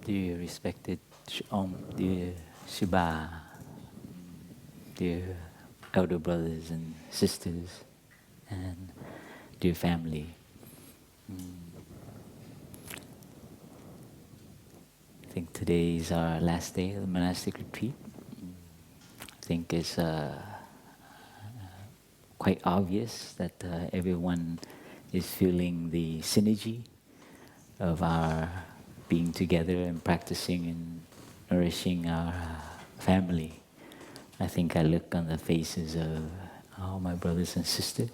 Dear respected dear Shiba, dear elder brothers and sisters, and dear family. I think today is our last day of the monastic retreat. I think it's quite obvious that everyone is feeling the synergy of our being together and practicing and nourishing our family. I think I look on the faces of all my brothers and sisters.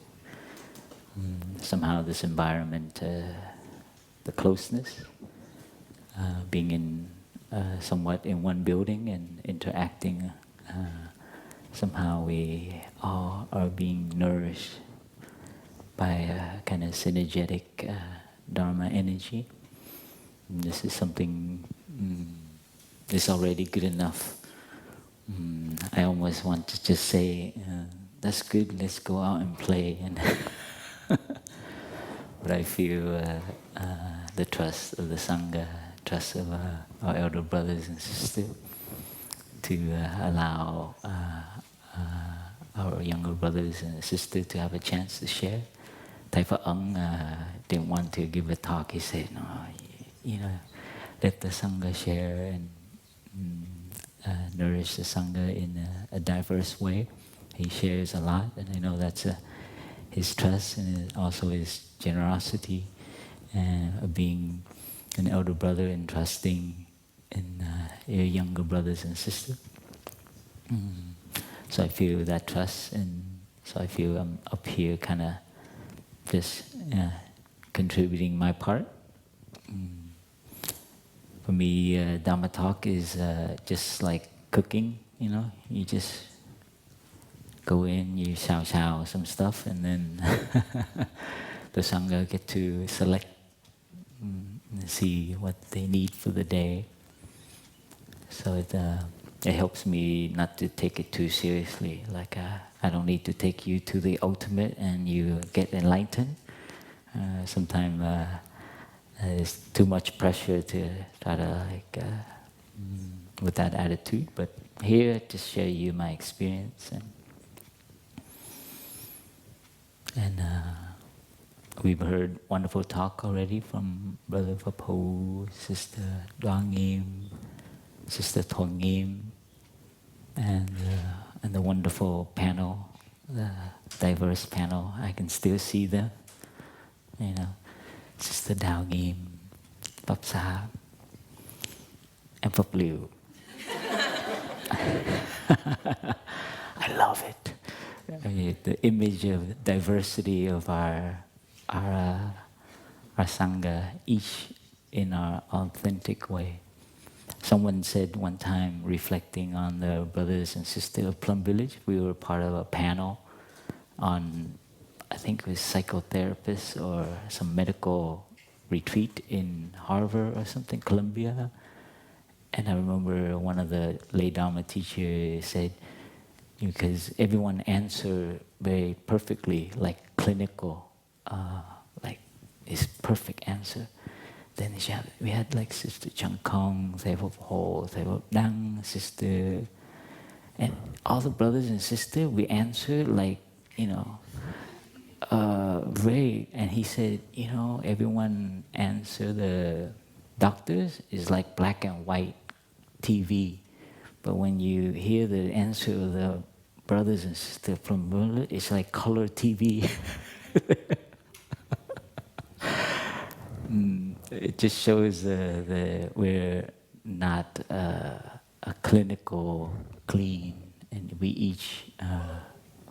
Somehow this environment, the closeness, being in somewhat in one building and interacting, somehow we all are being nourished by a kind of synergetic Dharma energy. And this is something that's already good enough. I almost want to just say, that's good, let's go out and play. And but I feel the trust of the Sangha, trust of our elder brothers and sisters to allow our younger brothers and sisters to have a chance to share. Thầy Phap Dung didn't want to give a talk. He said, no, let the Sangha share and nourish the Sangha in a diverse way. He shares a lot, and I know that's his trust and also his generosity of being an elder brother and trusting in your younger brothers and sisters. So I feel that trust, and so I feel I'm up here kind of just contributing my part. For me, Dhamma talk is just like cooking, you just go in, you chow some stuff, and then the Sangha get to select and see what they need for the day. So it helps me not to take it too seriously. Like I don't need to take you to the ultimate and you get enlightened. Sometimes there's too much pressure to try to with that attitude. But here, to share you my experience, and we've heard wonderful talk already from Brother Phap, Sister Doangim, Sister Thongim, and the wonderful panel, the diverse panel. I can still see them, Sister Doangim, Phap Sahab, and Phap Liu. I love it. The image of diversity of our Sangha, each in our authentic way. Someone said one time, reflecting on the brothers and sisters of Plum Village, we were part of a panel on, I think it was psychotherapists or some medical retreat in Harvard or something, Columbia. And I remember one of the lay Dharma teachers said, because everyone answered very perfectly, like clinical, like his perfect answer. Then we had like Sister Chang Kong, Thầy Phap Ho, Thầy Phap Dung, Sister, and all the brothers and sisters, we answered like, very, and he said, everyone answer the doctors is like black and white TV. But when you hear the answer of the brothers and sisters from Burma, it's like color TV. It just shows we're not a clinical clean, and we each,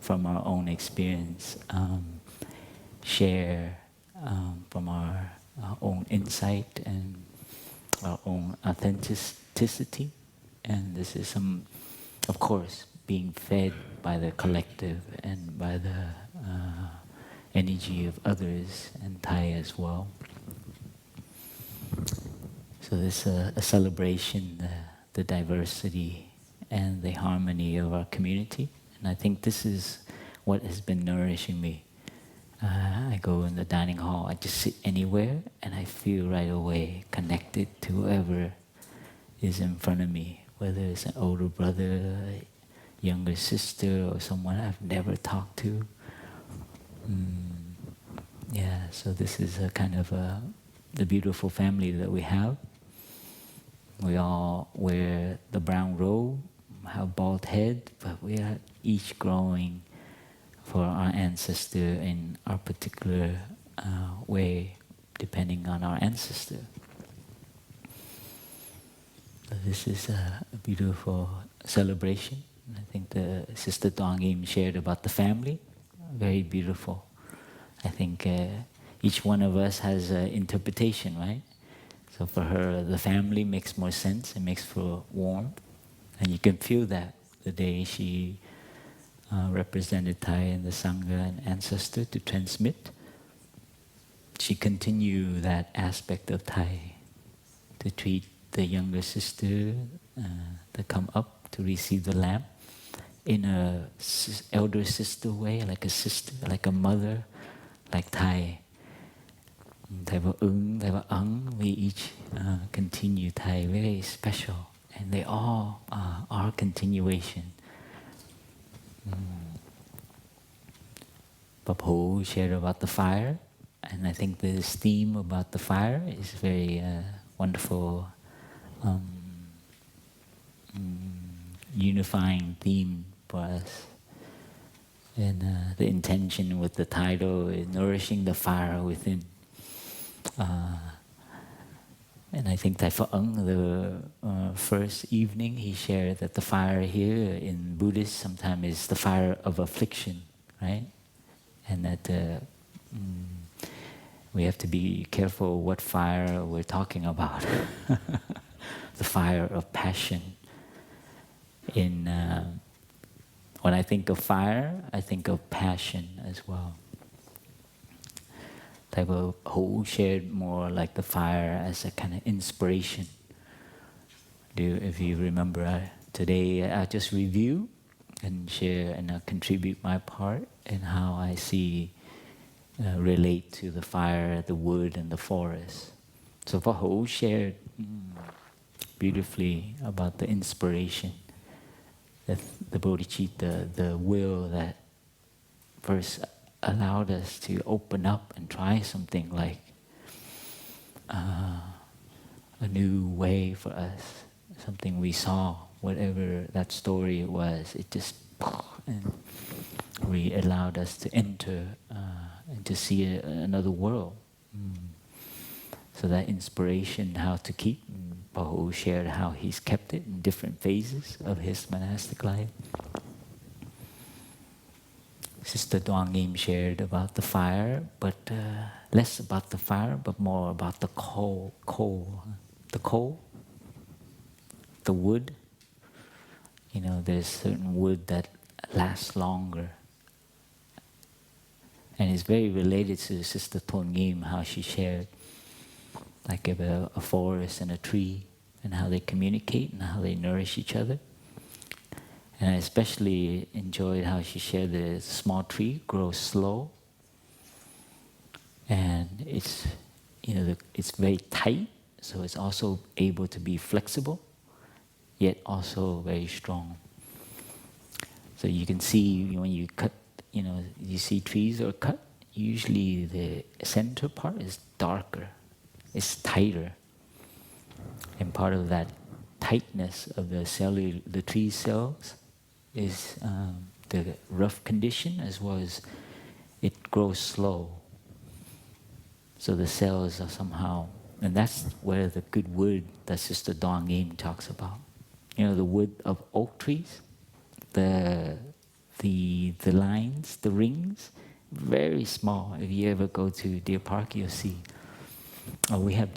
from our own experience, share from our own insight and our own authenticity. And this is of course, being fed by the collective and by the energy of others, and Thai as well. So this is a celebration, the diversity and the harmony of our community. And I think this is what has been nourishing me. I go in the dining hall, I just sit anywhere, and I feel right away connected to whoever is in front of me, whether it's an older brother, younger sister, or someone I've never talked to. Yeah, so this is a kind of the beautiful family that we have. We all wear the brown robe, have bald head, but we are each growing for our ancestor in our particular way, depending on our ancestor. So this is a beautiful celebration. I think the Sister Tuang Im shared about the family. Very beautiful. I think each one of us has an interpretation, right? So for her, the family makes more sense. It makes for warmth. And you can feel that the day she represented Thai and the Sangha and ancestor to transmit. She continued that aspect of Thai to treat the younger sister to come up to receive the lamp in a elder sister way, like a sister, like a mother, like Thai. Thai Va Ung, Thai Va Ang, we each continue Thai, very special. And they all are continuation. Phap Ho shared about the fire, and I think this theme about the fire is very wonderful, unifying theme for us. And the intention with the title is nourishing the fire within. And I think Thai Phật Ung, the first evening, he shared that the fire here in Buddhist sometimes is the fire of affliction, right? And that we have to be careful what fire we're talking about. The fire of passion. When I think of fire, I think of passion as well. Thai Phật Ho shared more like the fire as a kind of inspiration. If you remember, today I'll just review and share and contribute my part in how I see, relate to the fire, the wood, and the forest. So Phap Ho shared beautifully about the inspiration, that the bodhicitta, the will that first allowed us to open up and try something like a new way for us, something we saw, whatever that story was, it just, and we allowed us to enter and to see another world. So that inspiration, how to keep, Phap Ho shared how he's kept it in different phases of his monastic life. Sister Tuang Im shared about the fire, but less about the fire, but more about the coal, the wood. You know, there's certain wood that lasts longer. And it's very related to Sister Tuang Im, how she shared like a forest and a tree, and how they communicate and how they nourish each other. And I especially enjoyed how she shared the small tree grows slow, and it's, you know, it's very tight, so it's also able to be flexible, yet also very strong. So you can see when you cut, you know, you see trees are cut, usually the center part is darker, it's tighter, and part of that tightness of the tree cells is the rough condition, as well as it grows slow. So the cells are somehow, and that's where the good wood that Sister Tuang Im talks about. You know, the wood of oak trees, the lines, the rings, very small. If you ever go to Deer Park, you'll see. We have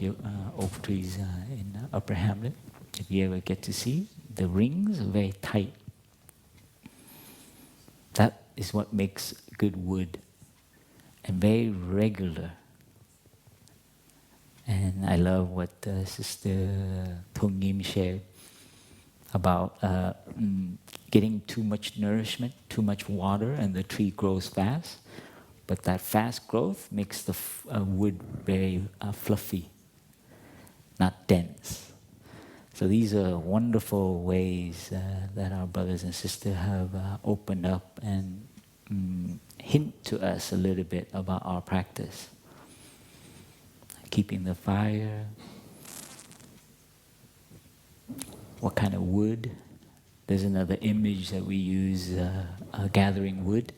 oak trees in Upper Hamlet. If you ever get to see, the rings are very tight. That is what makes good wood, and very regular. And I love what Sister Tuang Im shared about getting too much nourishment, too much water, and the tree grows fast. But that fast growth makes the wood very fluffy, not dense. So these are wonderful ways that our brothers and sisters have opened up and hint to us a little bit about our practice. Keeping the fire, what kind of wood. There's another image that we use, gathering wood,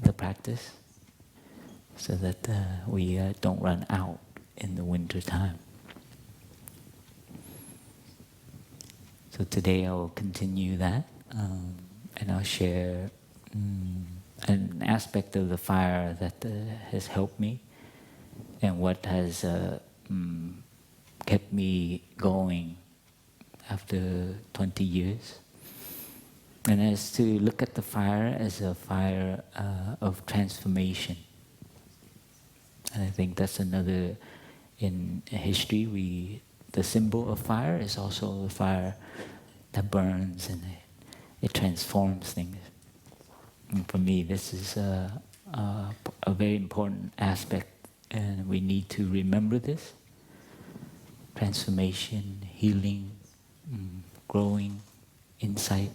the practice, so that we don't run out in the winter time. So today I will continue that, and I'll share an aspect of the fire that has helped me and what has kept me going after 20 years. And as to look at the fire as a fire of transformation. And I think that's another, in history, the symbol of fire is also the fire that burns and it transforms things. And for me, this is a very important aspect, and we need to remember this. Transformation, healing, growing, insight.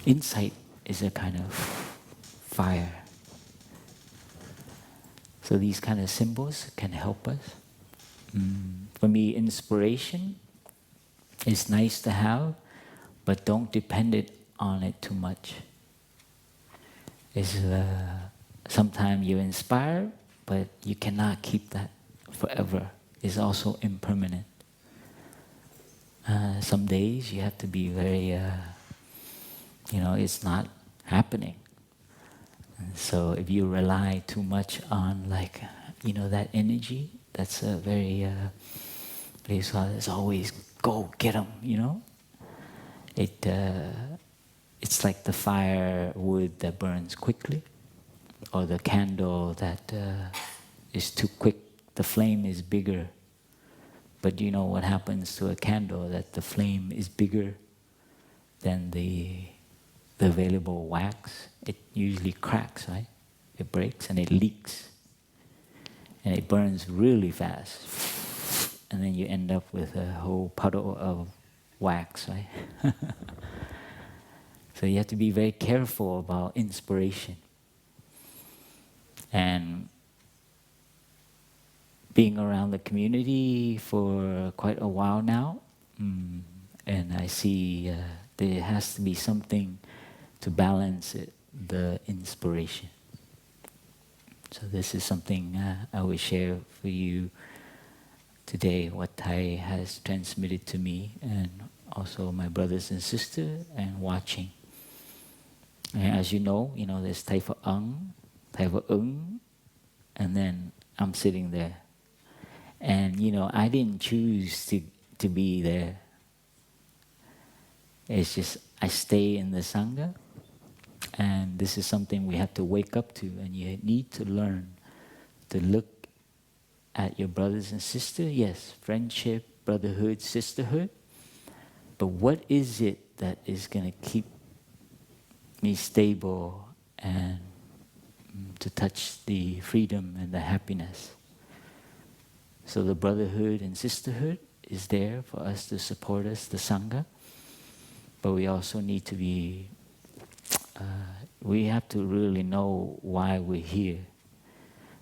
Insight is a kind of fire. So these kind of symbols can help us. For me, inspiration is nice to have, but don't depend on it too much. Sometimes you're inspired, but you cannot keep that forever. It's also impermanent. Some days you have to be very, it's not happening. And so if you rely too much on that energy, that's a very, it's always go get them, It's like the firewood that burns quickly, or the candle that is too quick. The flame is bigger, but you know what happens to a candle, that the flame is bigger than the available wax. It usually cracks, right? It breaks and it leaks. And it burns really fast. And then you end up with a whole puddle of wax, right? So you have to be very careful about inspiration. And being around the community for quite a while now, and I see there has to be something to balance it, the inspiration. So this is something I will share for you today, what Thai has transmitted to me, and also my brothers and sisters, and watching. And as you know, there's Thai Phap Dung, Thai Phap Dung, and then I'm sitting there. And I didn't choose to be there. It's just I stay in the Sangha, and this is something we have to wake up to, and you need to learn to look at your brothers and sisters. Yes, friendship, brotherhood, sisterhood. But what is it that is going to keep me stable and to touch the freedom and the happiness? So the brotherhood and sisterhood is there for us to support us, the Sangha. But we also need to be, we have to really know why we're here.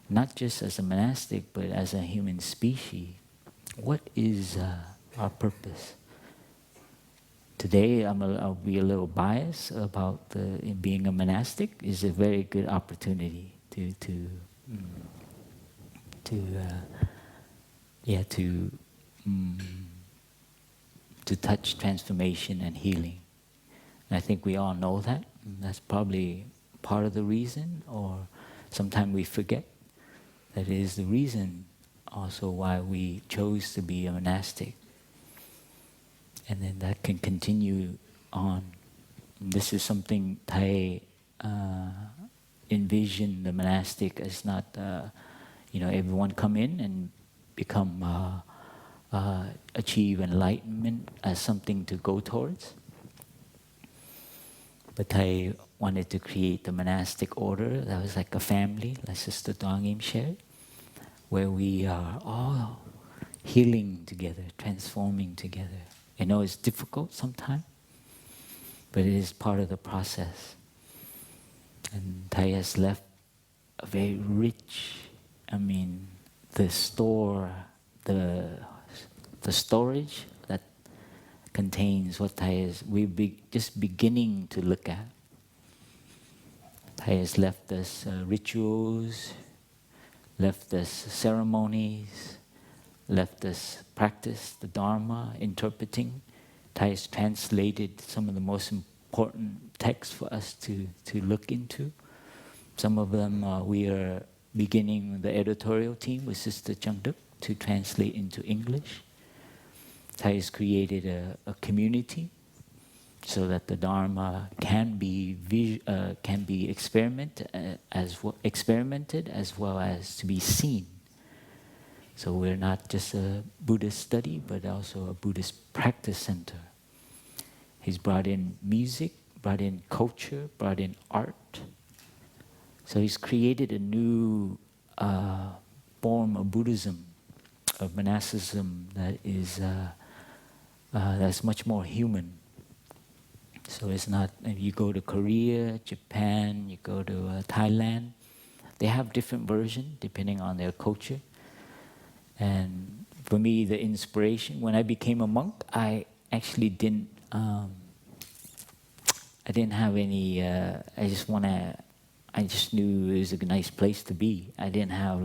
Not just as a monastic, but as a human species. What is our purpose? Today, I'll be a little biased about being a monastic. Is a very good opportunity to touch transformation and healing. And I think we all know that. And that's probably part of the reason, or sometimes we forget that it is the reason also why we chose to be a monastic. And then that can continue on. This is something Thai envision the monastic as not, everyone come in and become, achieve enlightenment as something to go towards. But Thai wanted to create the monastic order that was like a family, like Sister Dongim shared, where we are all healing together, transforming together. I know it's difficult sometimes, but it is part of the process. And Thai has left a very rich, the storage that contains what Thai is, just beginning to look at. Thai has left us rituals, left us ceremonies, left us practice the Dharma, interpreting. Thai has translated some of the most important texts for us to look into. Some of them we are beginning the editorial team with Sister Changduk to translate into English. Thai has created a community so that the Dharma can be experimented as well as to be seen. So we're not just a Buddhist study, but also a Buddhist practice center. He's brought in music, brought in culture, brought in art. So he's created a new form of Buddhism, of monasticism that is that's much more human. So it's not, if you go to Korea, Japan, you go to Thailand, they have different versions depending on their culture. And for me, the inspiration, when I became a monk, I actually didn't have any, I just knew it was a nice place to be. I didn't have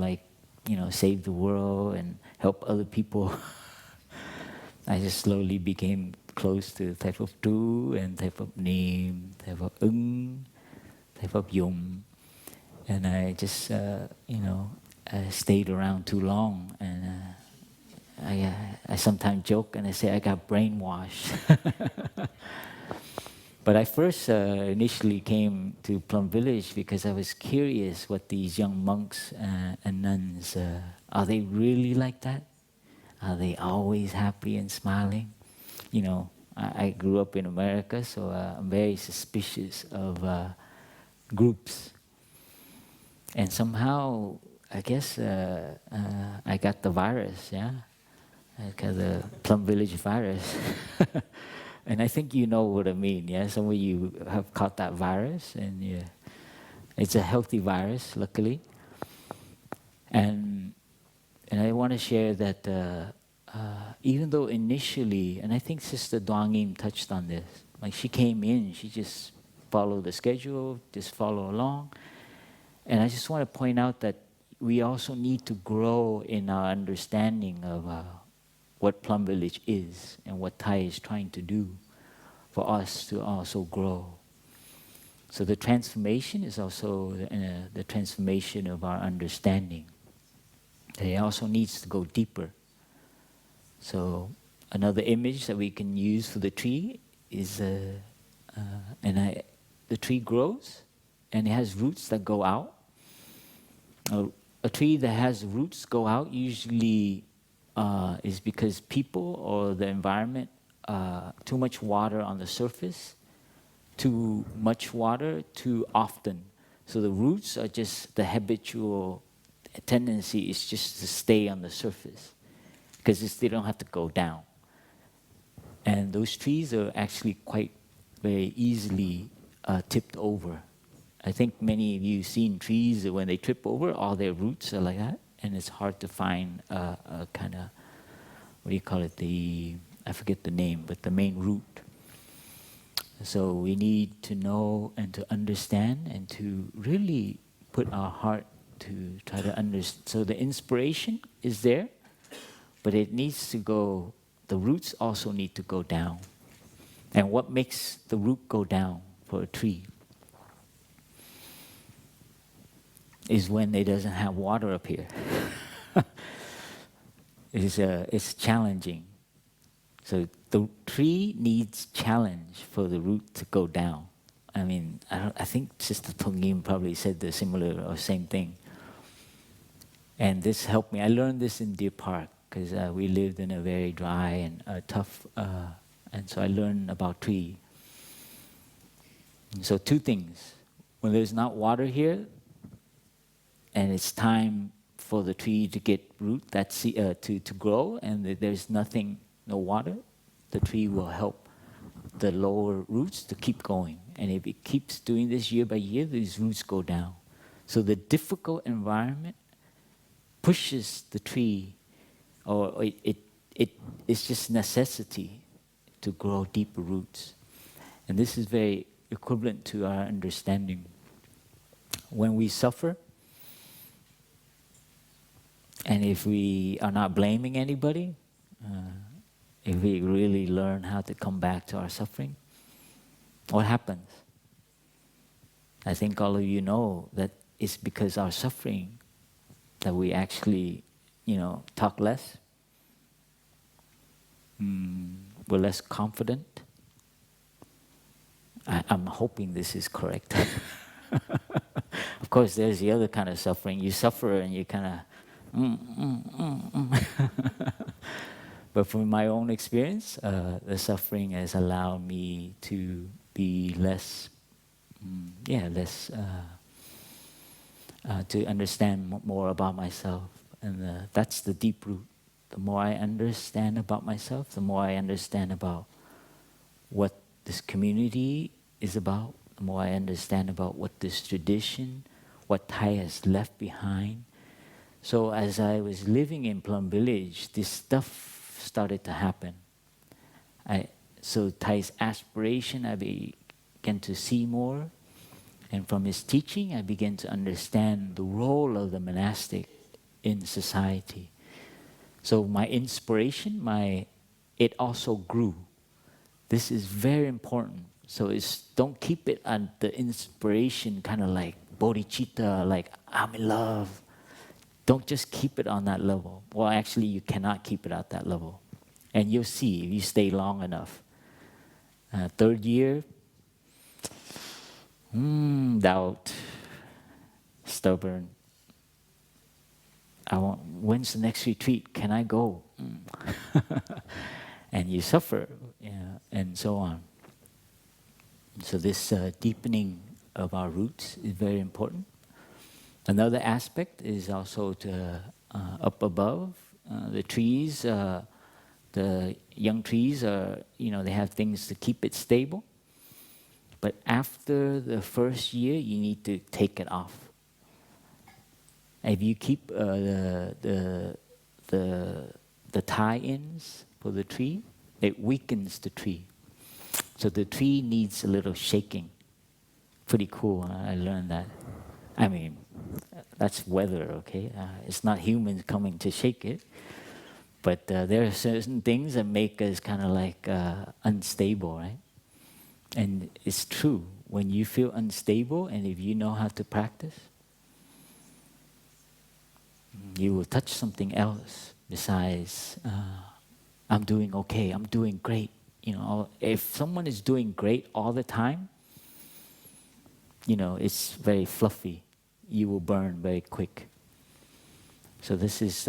save the world and help other people. I just slowly became close to Thai Phap Tu and Thai Phap Nim, Thai Phap Thai Phap Yum. And I just, I stayed around too long. And I sometimes joke and I say I got brainwashed. But I first initially came to Plum Village because I was curious what these young monks and nuns, are they really like that? Are they always happy and smiling? I grew up in America, so I'm very suspicious of groups. And somehow, I guess I got the virus, yeah? I got the Plum Village virus. And I think you know what I mean, yeah? Some of you have caught that virus, and yeah, it's a healthy virus, luckily. And I want to share that even though initially, and I think Sister Duangim touched on this, like she came in, she just followed the schedule, just follow along. And I just want to point out that we also need to grow in our understanding of what Plum Village is and what Thai is trying to do for us to also grow. So the transformation is also the transformation of our understanding. It also needs to go deeper. So another image that we can use for the tree is, the tree grows and it has roots that go out. A tree that has roots go out usually is because people or the environment, too much water on the surface, too much water too often. So the roots are just the habitual tendency is just to stay on the surface because they don't have to go down. And those trees are actually quite very easily tipped over. I think many of you have seen trees that when they trip over, all their roots are like that, and it's hard to find a kind of, what do you call it, I forget the name, but the main root. So we need to know and to understand and to really put our heart to try to understand. So the inspiration is there, but it needs to go, the roots also need to go down. And what makes the root go down for a tree is when it doesn't have water up here. It's challenging. So the tree needs challenge for the root to go down. I mean, I think Sister Tongim probably said the similar or same thing. And this helped me. I learned this in Deer Park because we lived in a very dry and tough, and so I learned about tree. And so two things. When there's not water here, and it's time for the tree to get root, to grow, and there's nothing, no water, the tree will help the lower roots to keep going. And if it keeps doing this year by year, these roots go down. So the difficult environment pushes the tree, or it's just necessity to grow deeper roots. And this is very equivalent to our understanding. When we suffer, and if we are not blaming anybody, if we really learn how to come back to our suffering, what happens? I think all of you know that it's because our suffering that we actually, talk less. We're less confident. I'm hoping this is correct. Of course, there's the other kind of suffering. You suffer and you kind of, But from my own experience, the suffering has allowed me to be less, to understand more about myself. And that's the deep root. The more I understand about myself, the more I understand about what this community is about, the more I understand about what this tradition, what Thai has left behind. So as I was living in Plum Village, this stuff started to happen. So Thai's aspiration, I began to see more. And from his teaching, I began to understand the role of the monastic in society. So my inspiration, it also grew. This is very important. So don't keep it at the inspiration, kind of like bodhicitta, like I'm in love. Don't just keep it on that level. Well, actually, you cannot keep it at that level. And you'll see if you stay long enough. Third year, doubt, stubborn. When's the next retreat? Can I go? And you suffer, and so on. So this deepening of our roots is very important. Another aspect is also to up above the trees. The young trees are, they have things to keep it stable. But after the first year, you need to take it off. If you keep the tie-ins for the tree, it weakens the tree. So the tree needs a little shaking. Pretty cool, I learned that. I mean, that's weather, okay? It's not humans coming to shake it. But there are certain things that make us kind of like unstable, right? And it's true. When you feel unstable, and if you know how to practice, you will touch something else besides, I'm doing okay, I'm doing great. If someone is doing great all the time, it's very fluffy. You will burn very quick. So this is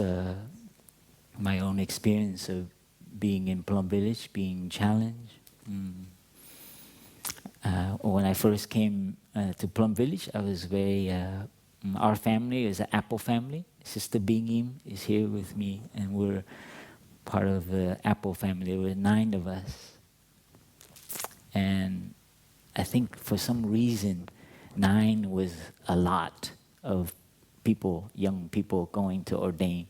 my own experience of being in Plum Village, being challenged. When I first came to Plum Village, I was very, our family is an apple family. Sister Bingim is here with me, and we're part of the apple family. There were 9 of us. And I think for some reason, 9 was a lot of people, young people going to ordain.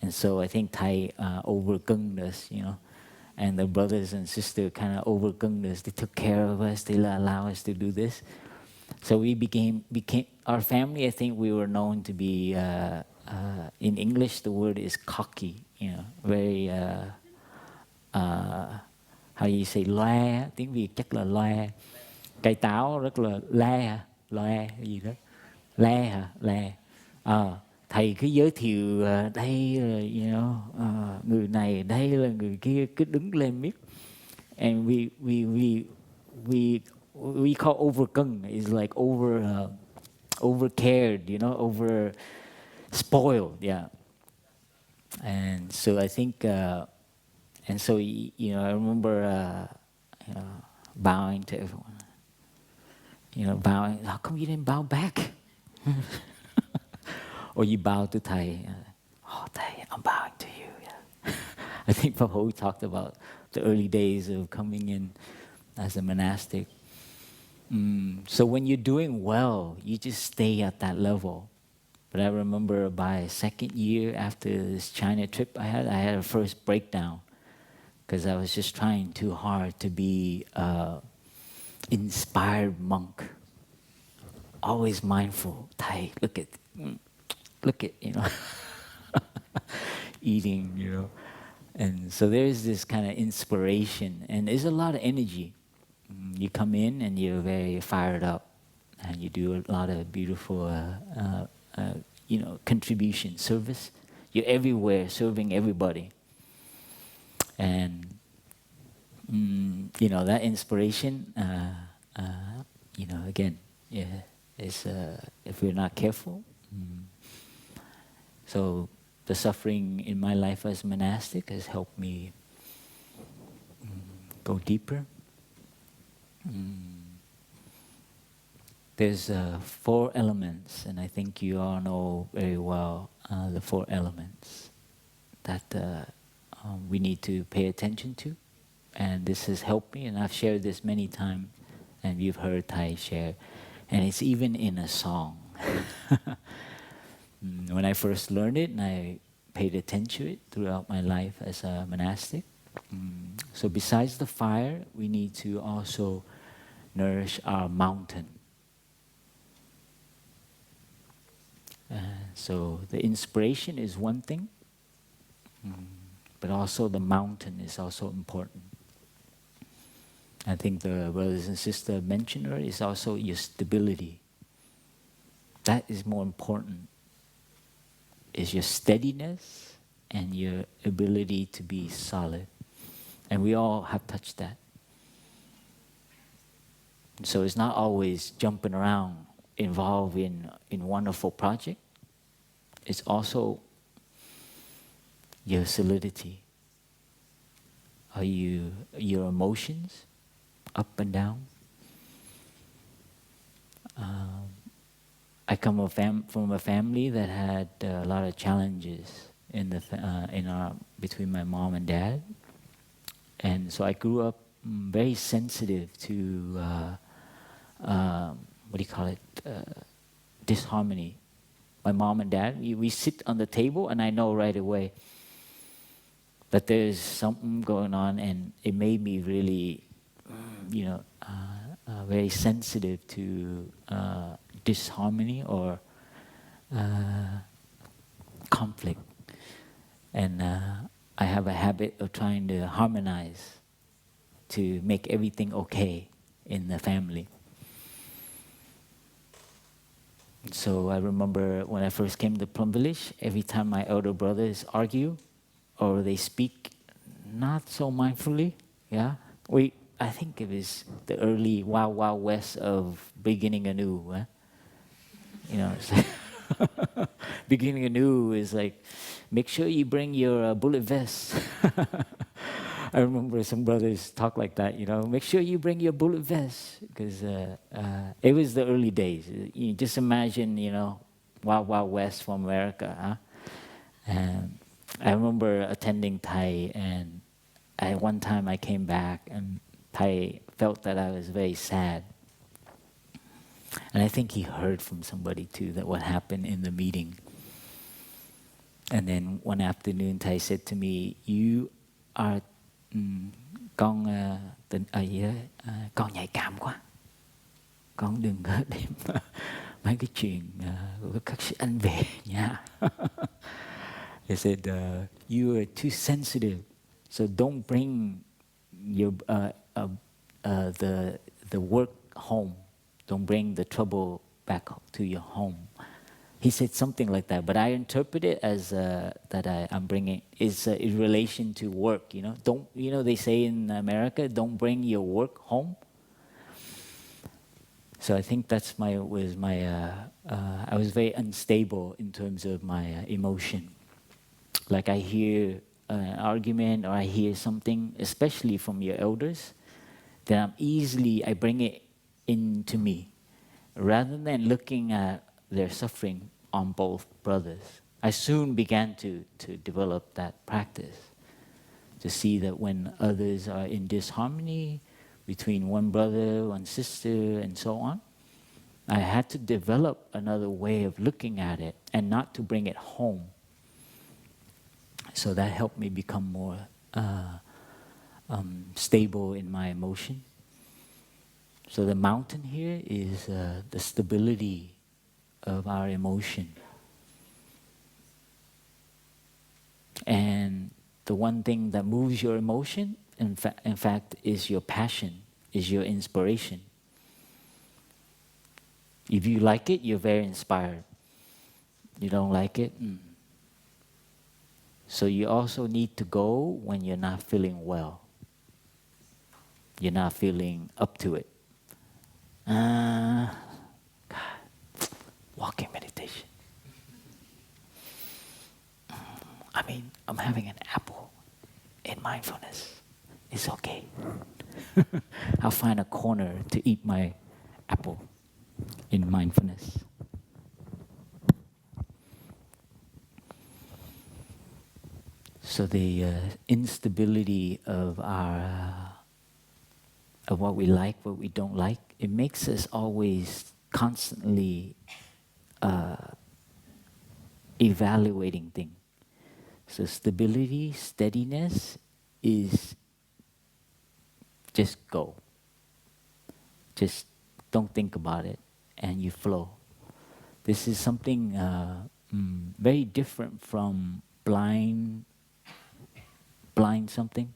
And so I think Thai overcome us, and the brothers and sisters kind of overcome us. They took care of us. They allowed us to do this. So we became our family. I think we were known to be, in English, the word is cocky. Very, how you say, loe. Tiếng Việt chắc là loe. Cây táo rất là loe gì đó. Le hả? Le. Thầy cứ giới thiệu đây là, người này, đây là người kia, cứ đứng lên miết. And we call overcome is like over cared, over spoiled, yeah. And so I think, and so I remember, bowing to everyone. Bowing. How come you didn't bow back? or you bow to Thai. Oh, Thai, I'm bowing to you. Yeah. I think Papa talked about the early days of coming in as a monastic. So when you're doing well, you just stay at that level. But I remember by second year after this China trip I had a first breakdown because I was just trying too hard to be an inspired monk. Always mindful. Thai, look at, eating, And so there's this kind of inspiration, and there's a lot of energy. You come in and you're very fired up, and you do a lot of beautiful, contribution, service. You're everywhere, serving everybody, and that inspiration. Again, yeah, is if we're not careful. So the suffering in my life as monastic has helped me go deeper. There's 4 elements, and I think you all know very well the 4 elements that we need to pay attention to. And this has helped me, and I've shared this many times, and you've heard Thai share, and it's even in a song. When I first learned it, and I paid attention to it throughout my life as a monastic. So besides the fire, we need to also nourish our mountain. So the inspiration is one thing, but also the mountain is also important. I think the brothers and sisters mentioned earlier is also your stability. That is more important. Is your steadiness and your ability to be solid. And we all have touched that. So it's not always jumping around, involved in wonderful project. It's also your solidity. Are your emotions up and down? I come from a family that had a lot of challenges between my mom and dad, and so I grew up very sensitive to disharmony. My mom and dad, we sit on the table, and I know right away that there's something going on, and it made me really, very sensitive to disharmony or conflict. And I have a habit of trying to harmonize to make everything okay in the family. So I remember when I first came to Plum Village, every time my elder brothers argue or they speak not so mindfully, I think it was the early Wild Wild West of beginning anew. Beginning anew is like, make sure you bring your bullet vest. I remember some brothers talk like that, make sure you bring your bullet vest, because it was the early days. You just imagine, Wild Wild West from America, huh? And I remember attending Thai, and one time I came back, and Thai felt that I was very sad. And I think he heard from somebody too that what happened in the meeting. And then one afternoon, Thai said to me, "You are con nhạy cảm quá, con đừng có đem mấy cái chuyện của các sư anh về nha." He said, "You are too sensitive, so don't bring your the work home. Don't bring the trouble back to your home." He said something like that, but I interpret it as that I'm bringing is in relation to work. Don't they say in America, don't bring your work home. So I think that's I was very unstable in terms of my emotion. Like I hear an argument or I hear something, especially from your elders, then I bring it into me, rather than looking at their suffering. on both brothers. I soon began to develop that practice, to see that when others are in disharmony between one brother, one sister, and so on, I had to develop another way of looking at it and not to bring it home. So that helped me become more stable in my emotion. So the mountain here is the stability of our emotion. And the one thing that moves your emotion, in fact, is your passion, is your inspiration. If you like it, you're very inspired. You don't like it? So you also need to go when you're not feeling well. You're not feeling up to it. God, walking meditation. I mean, I'm having an apple in mindfulness. It's okay. I'll find a corner to eat my apple in mindfulness. So the instability of of what we like, what we don't like, it makes us always constantly evaluating things. So stability, steadiness is just go. Just don't think about it and you flow. This is something very different from blind something.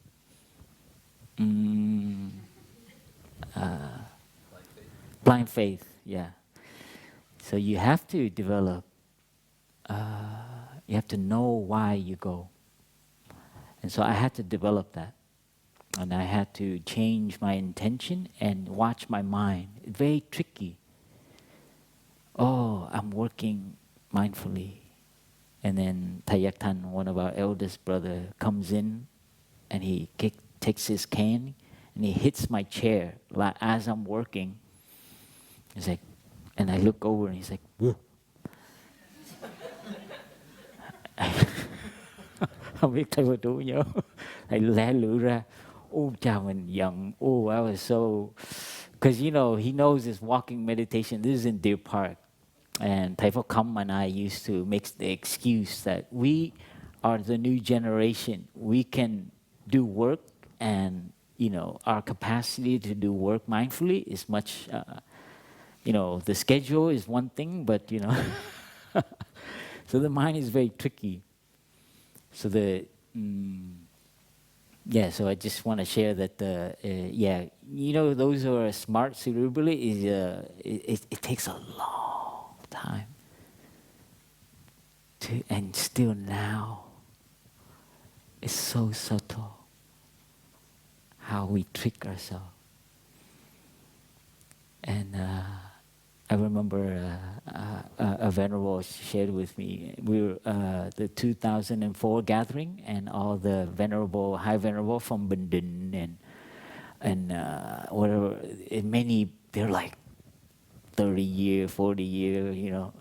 Blind faith, yeah. So you have to develop, you have to know why you go. And so I had to develop that. And I had to change my intention and watch my mind. It's very tricky. Oh, I'm working mindfully. And then Tayak Tan, one of our eldest brother, comes in and he takes his cane and he hits my chair like as I'm working. He's like, and I look over and he's like, whoa. Không biết thầy Phật đủ nhớ. Thầy lé lưỡi ra. Oh, chào mình giận. Oh, I was so... Because, you know, he knows this walking meditation. This is in Deer Park. And Thầy Phật Kham and I used to make the excuse that we are the new generation. We can do work and, you know, our capacity to do work mindfully is much... you know, the schedule is one thing, but, you know... So the mind is very tricky. So so I just want to share that, you know, those who are smart cerebrally, it takes a long time. And still now, it's so subtle how we trick ourselves. And I remember a venerable shared with me, we were the 2004 gathering, and all the venerable, high venerable from Bindin and whatever, many, they're like 30 year, 40 year, you know.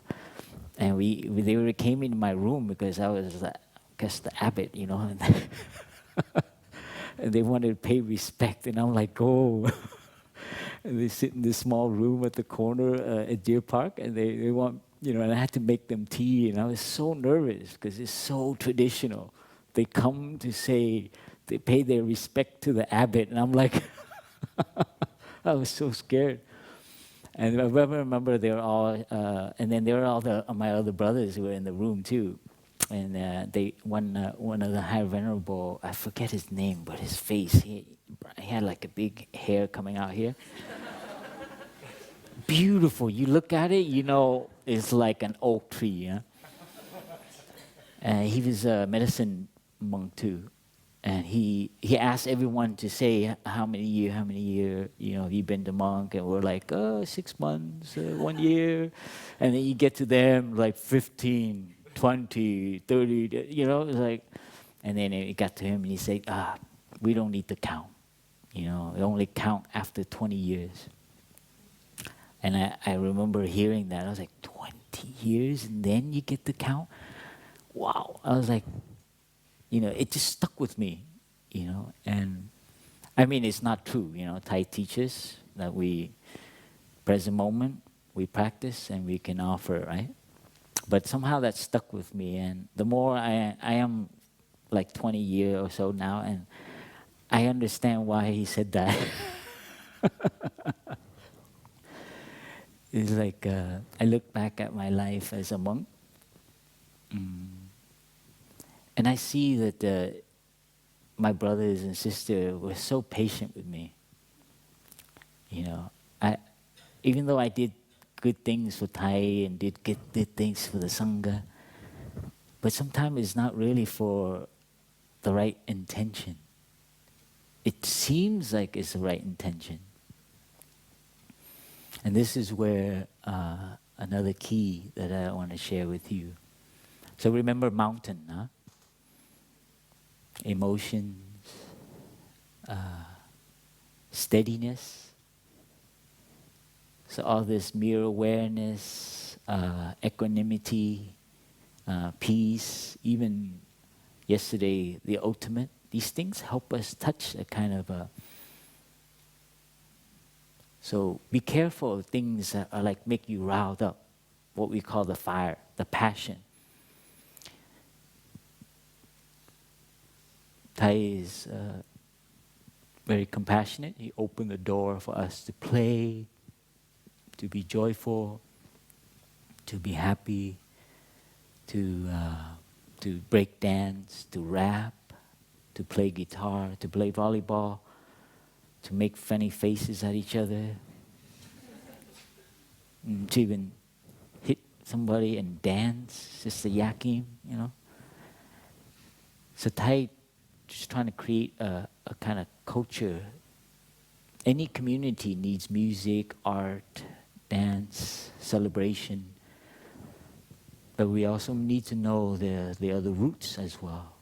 And they came in my room because I was, I guess, the abbot, you know. And they wanted to pay respect, and I'm like, oh. And they sit in this small room at the corner at Deer Park, and they want, you know, and I had to make them tea, and I was so nervous because it's so traditional. They come to say, they pay their respect to the abbot, and I'm like, I was so scared. And I remember they were all, and then there were all my other brothers who were in the room too. And one of the high venerable, I forget his name, but his face, he had like a big hair coming out here. Beautiful. You look at it, you know, it's like an oak tree. Yeah? And he was a medicine monk too. And he asked everyone to say how many year, you know, you've been the monk, and we're like, 6 months, 1 year. And then you get to them like 15, 20, 30, you know, it's like, and then it got to him and he said, we don't need to count. You know, it only count after 20 years. And I remember hearing that. I was like, 20 years and then you get to count. Wow. I was like, it just stuck with me, and I mean, it's not true, Thai teaches that we, present moment, we practice and we can offer, right? But somehow that stuck with me, and the more I am like 20 years or so now, and I understand why he said that. It's like I look back at my life as a monk, and I see that my brothers and sisters were so patient with me. I, even though I did good things for Thai and did good things for the Sangha, but sometimes it's not really for the right intention. It seems like it's the right intention. And this is where another key that I want to share with you. So remember mountain, huh? Emotions, steadiness. So all this mere awareness, equanimity, peace, even yesterday, the ultimate, these things help us touch a kind of a... So be careful of things that are like make you riled up, what we call the fire, the passion. Thai is very compassionate. He opened the door for us to play, to be joyful, to be happy, to break dance, to rap, to play guitar, to play volleyball, to make funny faces at each other, to even hit somebody and dance, just a yakim, So Thai just trying to create a kind of culture. Any community needs music, art, dance, celebration. But we also need to know the other roots as well.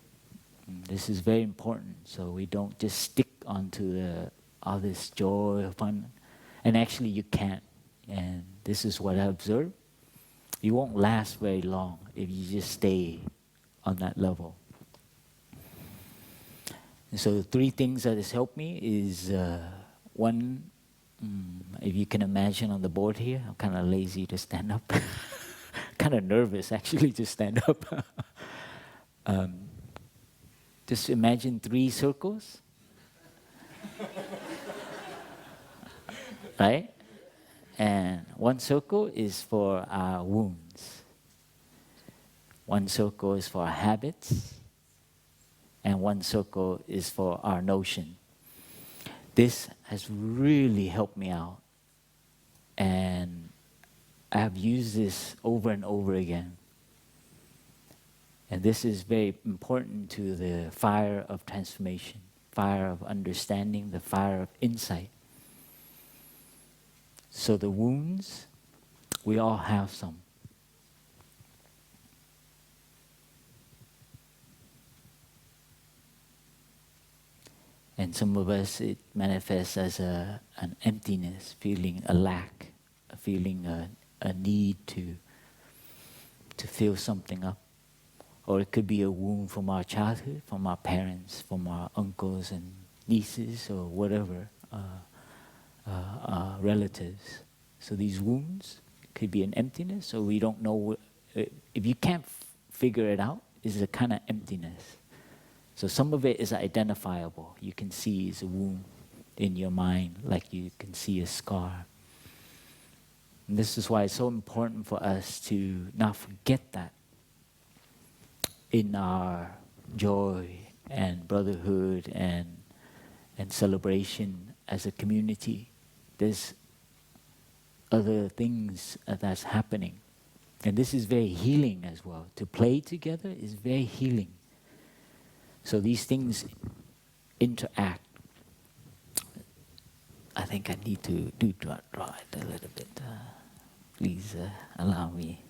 This is very important, so we don't just stick onto all this joy, fun. And actually you can't. And this is what I observed. You won't last very long if you just stay on that level. And so the three things that has helped me is, one, if you can imagine on the board here, I'm kind of lazy to stand up. Kind of nervous actually to stand up. Just imagine 3 circles. Right? And one circle is for our wounds. One circle is for our habits. And one circle is for our notion. This has really helped me out. And I have used this over and over again. And this is very important to the fire of transformation, fire of understanding, the fire of insight. So the wounds, we all have some. And some of us, it manifests as an emptiness, feeling a lack, feeling a need to fill something up. Or it could be a wound from our childhood, from our parents, from our uncles and nieces, or whatever, relatives. So these wounds could be an emptiness, or we don't know. If you can't figure it out, it's a kind of emptiness. So some of it is identifiable. You can see it's a wound in your mind, like you can see a scar. And this is why it's so important for us to not forget that in our joy and brotherhood and celebration as a community. There's other things that's happening. And this is very healing as well. To play together is very healing. So these things interact. I think I need to draw it a little bit. Please allow me.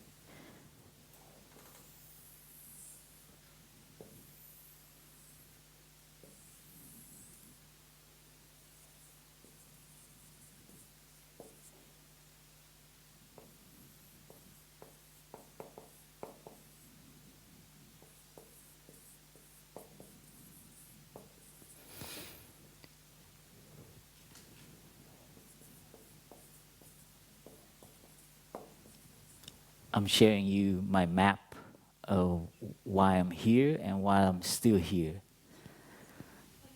I'm sharing you my map of why I'm here and why I'm still here.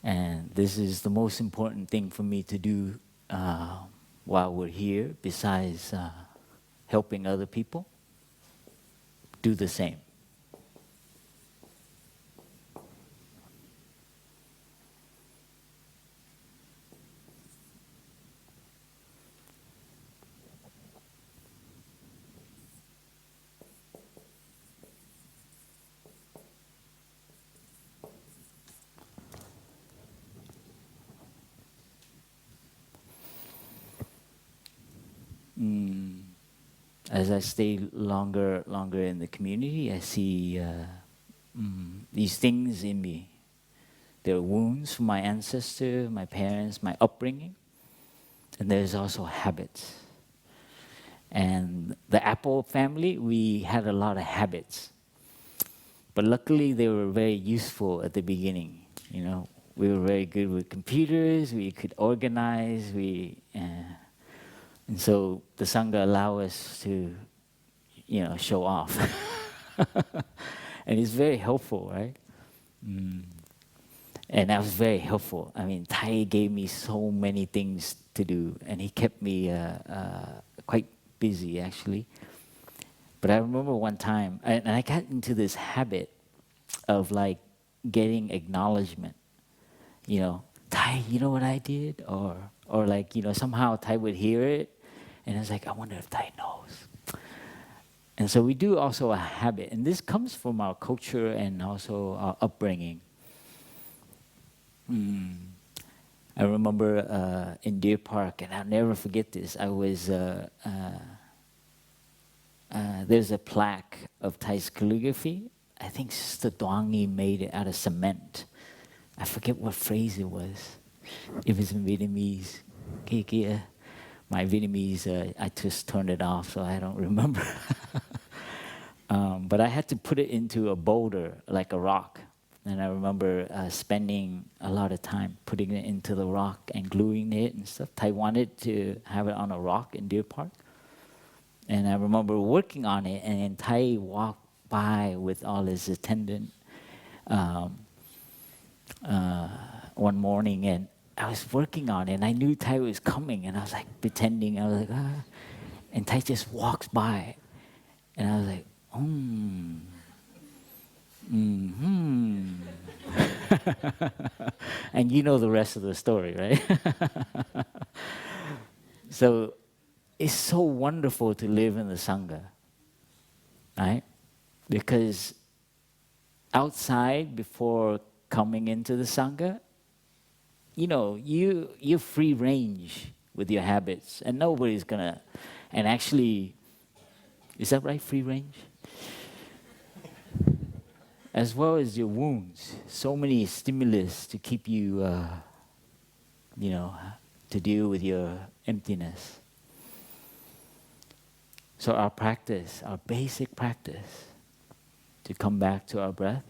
And this is the most important thing for me to do while we're here, besides helping other people. Do the same. As I stay longer in the community, I see these things in me. There are wounds from my ancestors, my parents, my upbringing, and there's also habits. And the Apple family, we had a lot of habits. But luckily, they were very useful at the beginning. You know, we were very good with computers, we could organize, and so the Sangha allowed us to, show off. And it's very helpful, right? And that was very helpful. I mean, Thai gave me so many things to do, and he kept me quite busy, actually. But I remember one time, and I got into this habit of like getting acknowledgement. You know, Thai, you know what I did? Or like, somehow Thai would hear it, and it's like, I wonder if Thai knows. And so we do also a habit, and this comes from our culture and also our upbringing. I remember in Deer Park, and I'll never forget this, I was, there's a plaque of Thai's calligraphy. I think Sister Duangi made it out of cement. I forget what phrase it was. It was in Vietnamese. Kia. My Vietnamese, I just turned it off, so I don't remember. But I had to put it into a boulder, like a rock. And I remember spending a lot of time putting it into the rock and gluing it and stuff. I wanted to have it on a rock in Deer Park. And I remember working on it, and Thai walked by with all his attendant one morning, and I was working on it, and I knew Thai was coming, and I was like pretending, I was like, ah. And Thai just walks by, and I was like, And you know the rest of the story, right? So it's so wonderful to live in the Sangha, right? Because outside, before coming into the Sangha, you're free range with your habits, and nobody's gonna, and actually, is that right, free range? As well as your wounds, so many stimulus to keep you, to deal with your emptiness. So our practice, our basic practice, to come back to our breath,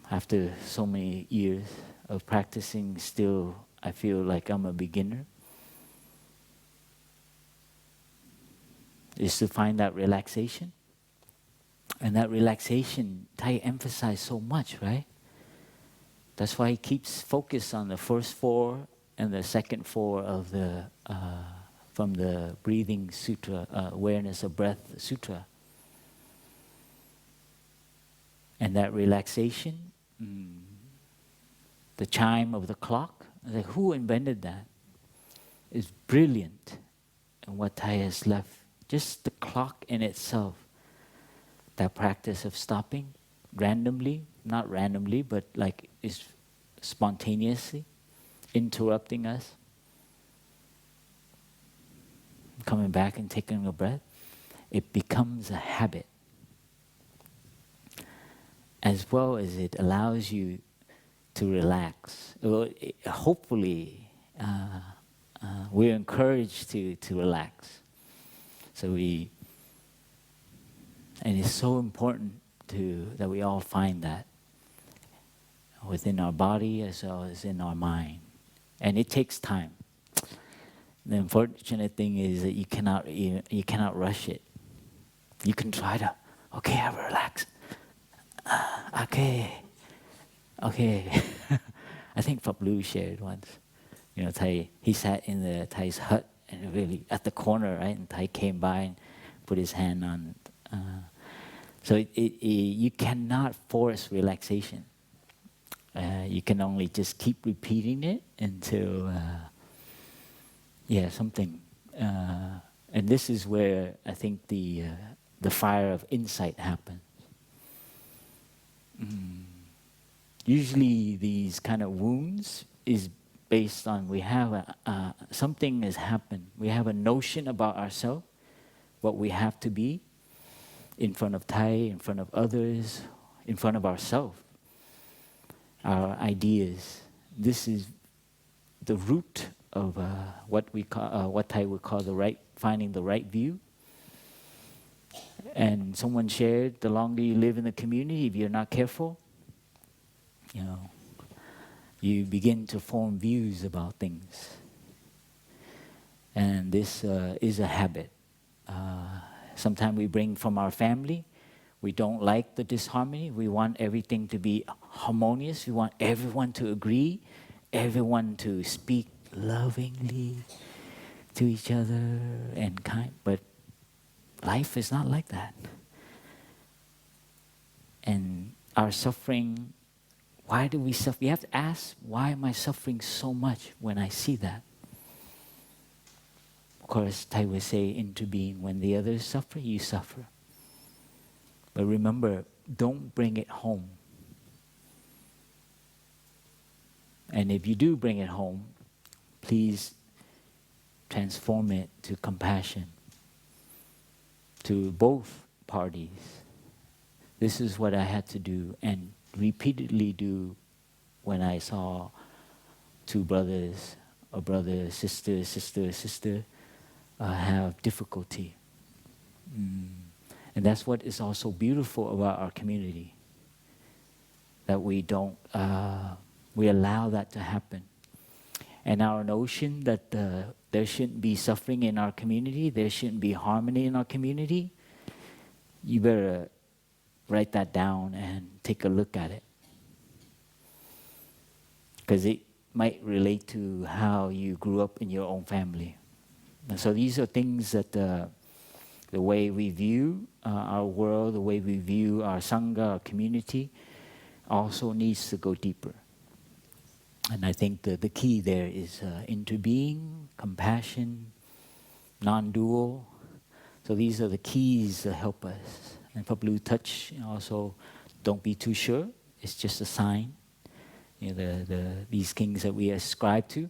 after so many years of practicing, still I feel like I'm a beginner, is to find that relaxation. And that relaxation, Thai emphasized so much, right? That's why he keeps focus on the first four and the second four of the from the breathing sutra, awareness of breath sutra. And that relaxation, the chime of the clock, like who invented that? It's brilliant. And what Thai has left, just the clock in itself, that practice of stopping randomly, not randomly, but like is spontaneously interrupting us, coming back and taking a breath, it becomes a habit. As well as it allows you to relax. Well, hopefully, we're encouraged to relax. And it's so important that we all find that within our body as well as in our mind. And it takes time. The unfortunate thing is that you cannot rush it. You can try to, okay, I relax. Okay. I think Phap Lu shared once. Thai, he sat in the Thai's hut and really at the corner, right? And Thai came by and put his hand on. So you cannot force relaxation. You can only just keep repeating it until, something. And this is where I think the fire of insight happens. Usually these kind of wounds is based on we have something has happened. We have a notion about ourselves, what we have to be, in front of Thai, in front of others, in front of ourselves, our ideas. This is the root of what we call, what Thai would call finding the right view. And someone shared, the longer you live in the community, if you're not careful, you begin to form views about things. And this is a habit. Sometimes we bring from our family. We don't like the disharmony. We want everything to be harmonious. We want everyone to agree, everyone to speak lovingly to each other and kind. But life is not like that. And our suffering, why do we suffer? We have to ask, why am I suffering so much when I see that? Of course, Thai would say, into being, when the others suffer, you suffer. But remember, don't bring it home. And if you do bring it home, please transform it to compassion to both parties. This is what I had to do and repeatedly do when I saw two brothers, a brother, sister, have difficulty. And that's what is also beautiful about our community, that we don't, we allow that to happen. And our notion that there shouldn't be suffering in our community, there shouldn't be harmony in our community, you better write that down and take a look at it. Because it might relate to how you grew up in your own family. And so these are things that the way we view our world, the way we view our Sangha, our community, also needs to go deeper. And I think the key there is interbeing, compassion, non-dual. So these are the keys that help us. And Phap Lu touch also, don't be too sure. It's just a sign. These things that we ascribe to.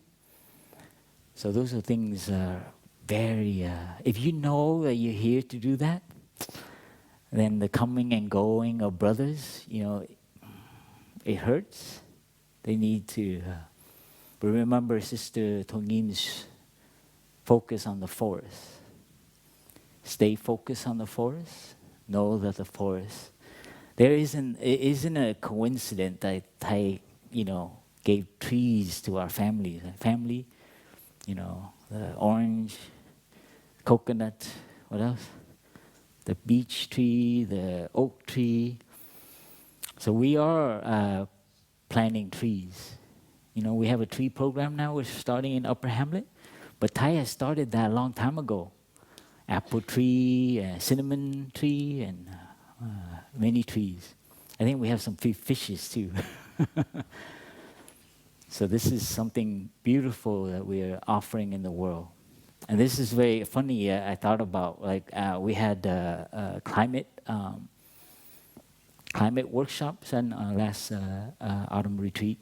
So those are things very. If you know that you're here to do that, then the coming and going of brothers, it hurts. They need to. But remember, Sister Tongim's focus on the forest. Stay focused on the forest. Know that the forest. It isn't a coincidence that Thai, gave trees to our families. Family, the orange, coconut, what else? The beech tree, the oak tree. So we are planting trees. We have a tree program now. We're starting in Upper Hamlet. But Thai has started that a long time ago. Apple tree, cinnamon tree, and many trees. I think we have some fishes too. So this is something beautiful that we are offering in the world. And this is very funny. I thought about, we had climate workshops and last autumn retreat.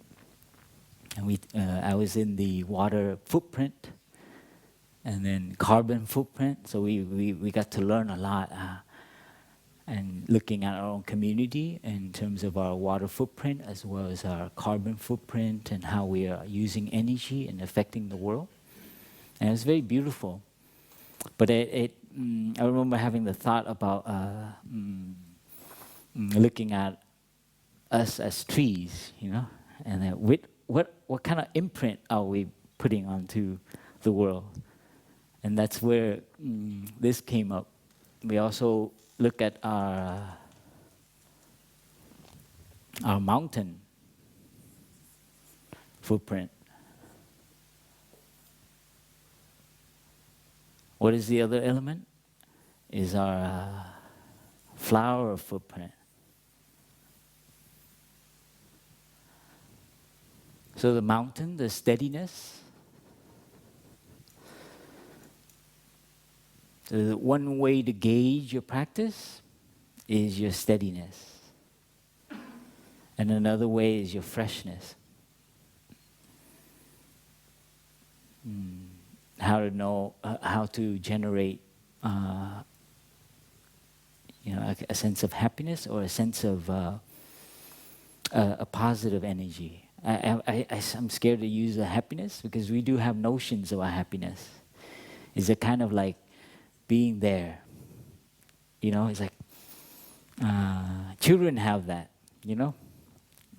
And I was in the water footprint and then carbon footprint. So we got to learn a lot and looking at our own community in terms of our water footprint as well as our carbon footprint and how we are using energy and affecting the world. And it was very beautiful. But I remember having the thought about looking at us as trees, and what kind of imprint are we putting onto the world? And that's where this came up. We also look at our mountain footprint. What is the other element? Is our flower footprint. So the mountain, the steadiness, the one way to gauge your practice is your steadiness. And another way is your freshness. How to know, how to generate a sense of happiness or a sense of a positive energy. I'm scared to use the happiness because we do have notions of our happiness. It's a kind of like being there. It's like children have that,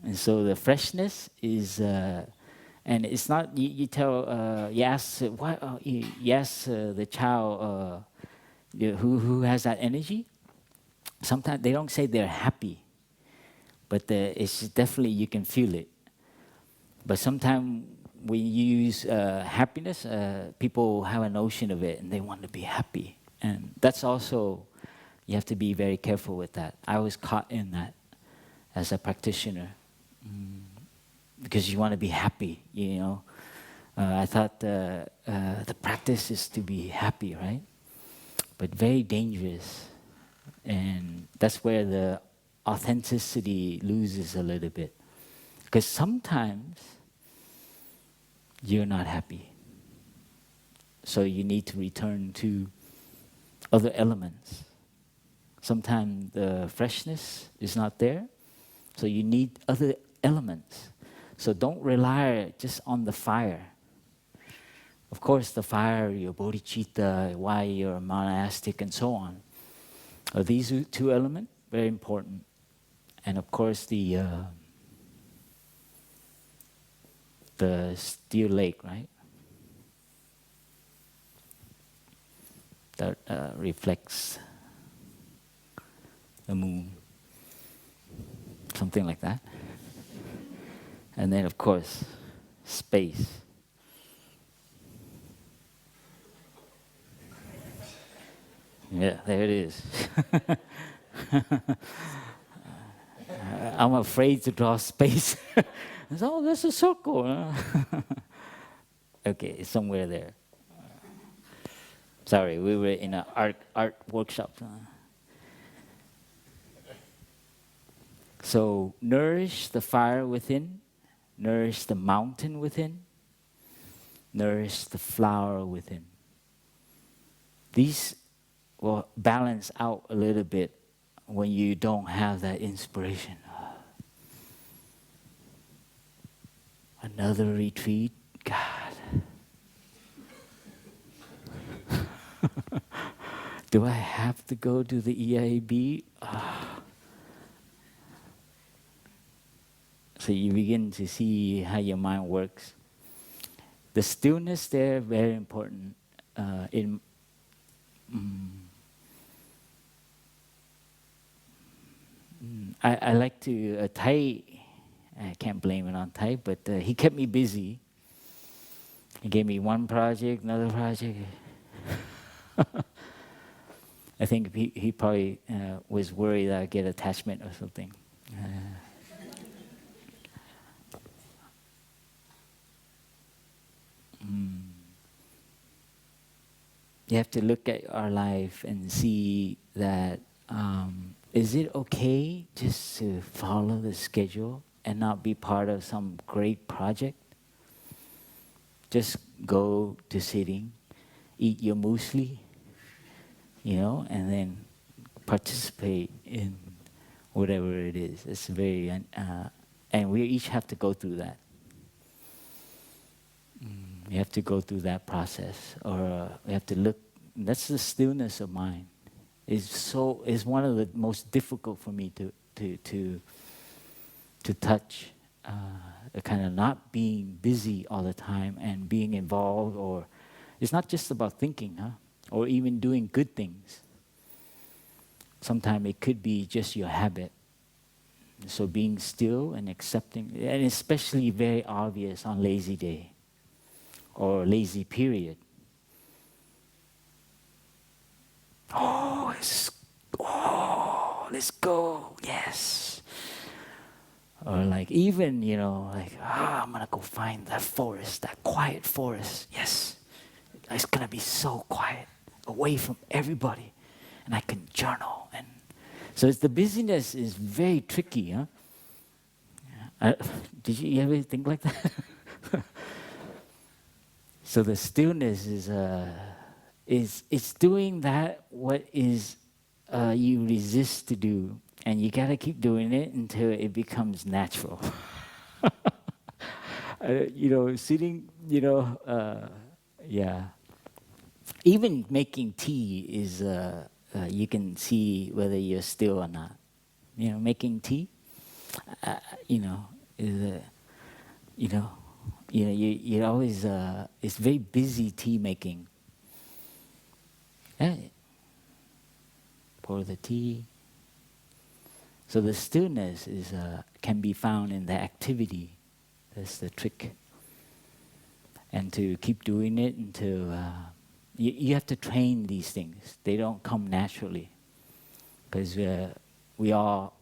And so the freshness is, and it's not, you ask the child who has that energy. Sometimes they don't say they're happy, but it's definitely, you can feel it. But sometimes when you use happiness, people have a notion of it and they want to be happy. And that's also, you have to be very careful with that. I was caught in that as a practitioner. Because you want to be happy, I thought the practice is to be happy, right? But very dangerous. And that's where the authenticity loses a little bit. Because sometimes you're not happy. So you need to return to other elements. Sometimes the freshness is not there. So you need other elements. So don't rely just on the fire. Of course, the fire, your bodhicitta, why you're a monastic, and so on. These two elements, very important. And of course, the steel lake, right? That reflects the moon. Something like that. And then, of course, space. Yeah, there it is. I'm afraid to draw space. Oh, there's a circle. Okay, it's somewhere there. Sorry, we were in an art workshop. So nourish the fire within, nourish the mountain within, nourish the flower within. These will balance out a little bit when you don't have that inspiration. Another retreat, God. Do I have to go to the EIAB? So you begin to see how your mind works. The stillness there, very important. I like to, Thai, I can't blame it on Thai, but he kept me busy. He gave me one project, another project. I think he probably was worried that I'd get attachment or something. You have to look at our life and see that, is it okay just to follow the schedule and not be part of some great project? Just go to sitting, eat your muesli, and then participate in whatever it is. It's very, and we each have to go through that. You have to go through that process, or we have to look. That's the stillness of mind. It's one of the most difficult for me to touch. Kind of not being busy all the time and being involved, or It's not just about thinking, huh? Or even doing good things. Sometimes it could be just your habit. So being still and accepting, and especially very obvious on lazy day or lazy period. Let's go, yes. Or like even, like, I'm gonna go find that forest, that quiet forest, yes. It's gonna be so quiet, away from everybody, and I can journal. And so the busyness is very tricky, huh? Did you ever think like that? So the stillness is it's doing that what is you resist to do, and you gotta keep doing it until it becomes natural. Sitting, yeah. Even making tea is you can see whether you're still or not. Making tea, is you always it's very busy tea making. Yeah. Pour the tea. So the stillness can be found in the activity. That's the trick. And to keep doing it until you have to train these things. They don't come naturally, because we all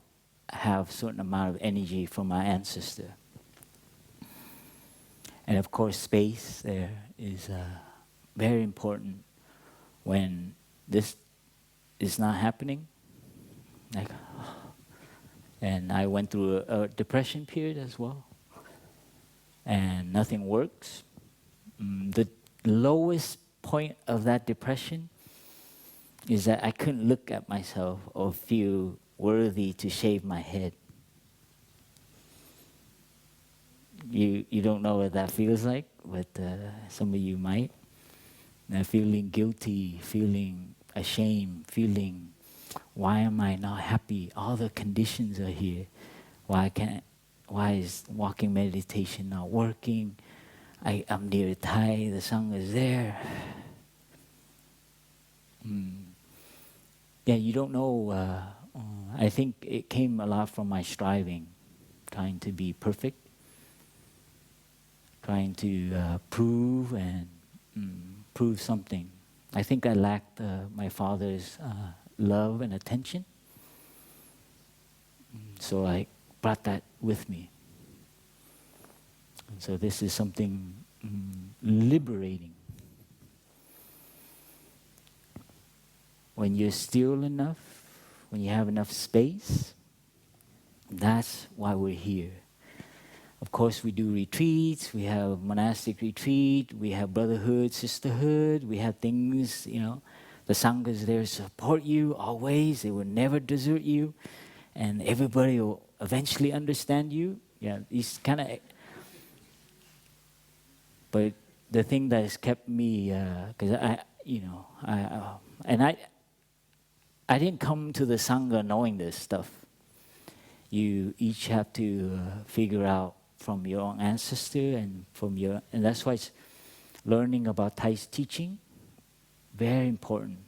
have certain amount of energy from our ancestor. And of course, space there is very important when this is not happening. And I went through a depression period as well, and nothing works. The lowest point of that depression is that I couldn't look at myself or feel worthy to shave my head. You don't know what that feels like, but some of you might. Feeling guilty, feeling ashamed, feeling, why am I not happy? All the conditions are here. Why is walking meditation not working? I'm near Thai, the Sangha is there. Yeah, you don't know. I think it came a lot from my striving, trying to be perfect, trying to prove something. I think I lacked my father's love and attention, so I brought that with me. And so this is something liberating. When you're still enough, when you have enough space, that's why we're here. Of course, we do retreats, we have monastic retreat, we have brotherhood, sisterhood, we have things, the Sangha is there to support you always, they will never desert you, and everybody will eventually understand you. Yeah, these kind of. But the thing that has kept me, because I didn't come to the Sangha knowing this stuff. You each have to figure out from your own ancestor and that's why it's learning about Thai's teaching, very important.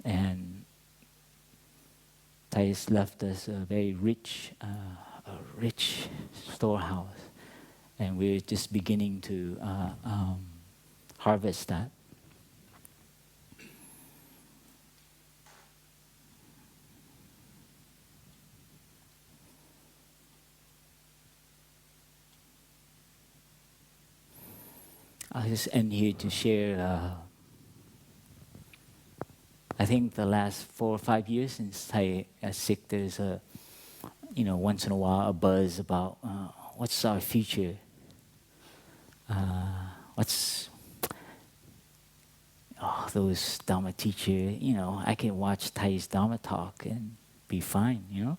And Thais left us a very rich storehouse, and we're just beginning to harvest that. I'll just end here to share. I think the last 4 or 5 years since Thai sick, there's once in a while a buzz about what's our future. Those Dharma teacher. I can watch Thai's Dharma talk and be fine.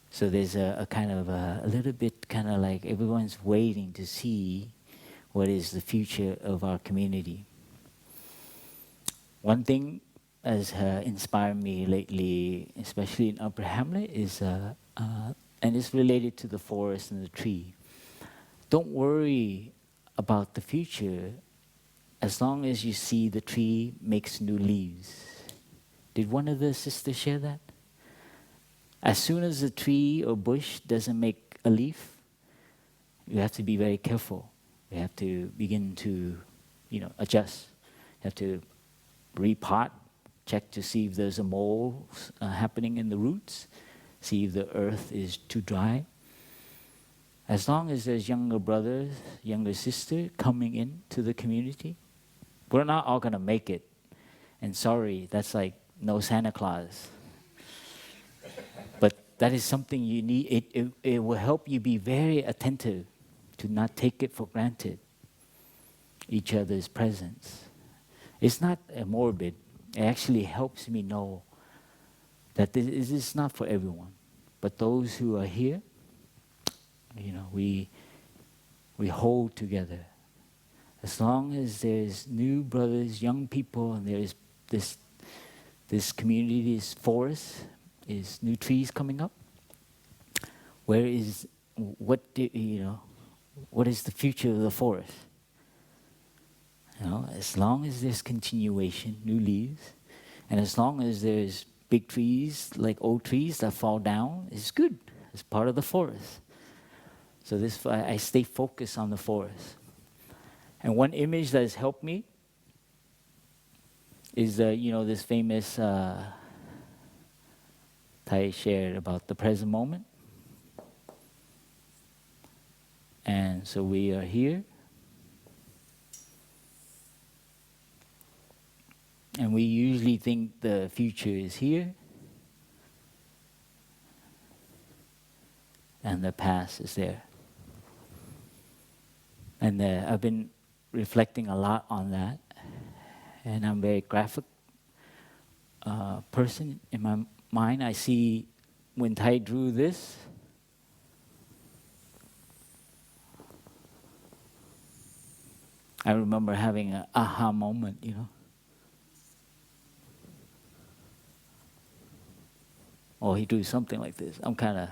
So there's a kind of a little bit kind of like everyone's waiting to see what is the future of our community. One thing has inspired me lately, especially in Upper Hamlet, is and it's related to the forest and the tree. Don't worry about the future as long as you see the tree makes new leaves. Did one of the sisters share that? As soon as a tree or bush doesn't make a leaf, you have to be very careful. You have to begin to, adjust. You have to repot, check to see if there's a mold happening in the roots, see if the earth is too dry. As long as there's younger brothers, younger sister coming into the community, we're not all going to make it. And sorry, that's like no Santa Claus. But that is something you need. It will help you be very attentive to not take it for granted, each other's presence. It's not morbid. It actually helps me know that this is not for everyone. But those who are here, we hold together. As long as there's new brothers, young people, and there's this community, this forest, is new trees coming up. What is the future of the forest? As long as there's continuation, new leaves, and as long as there's big trees like old trees that fall down, it's good. It's part of the forest. So I stay focused on the forest. And one image that has helped me is this famous Thai shared about the present moment. And so we are here. And we usually think the future is here. And the past is there. And I've been reflecting a lot on that. And I'm a very graphic person. In my mind, I see when Thai drew this, I remember having an aha moment, Or he drew something like this. I'm kind of...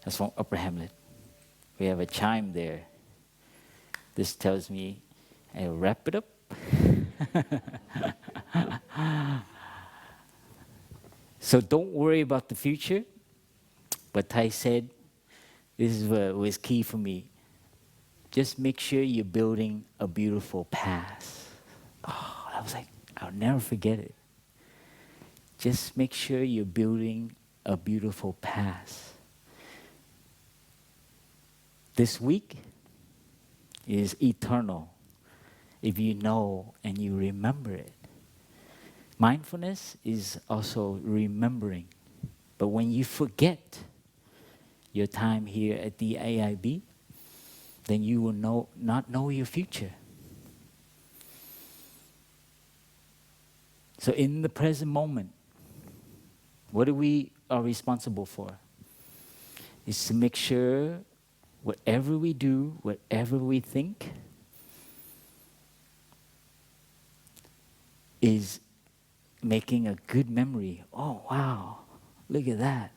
That's from Upper Hamlet. We have a chime there. This tells me I wrap it up. So don't worry about the future. But Thai said, this is what was key for me. Just make sure you're building a beautiful past. Oh, I was like, I'll never forget it. Just make sure you're building a beautiful past. This week is eternal if you know and you remember it. Mindfulness is also remembering. But when you forget your time here at the AIB, then you will not know your future. So in the present moment, what we are responsible for is to make sure whatever we do, whatever we think, is making a good memory. Oh, wow, look at that.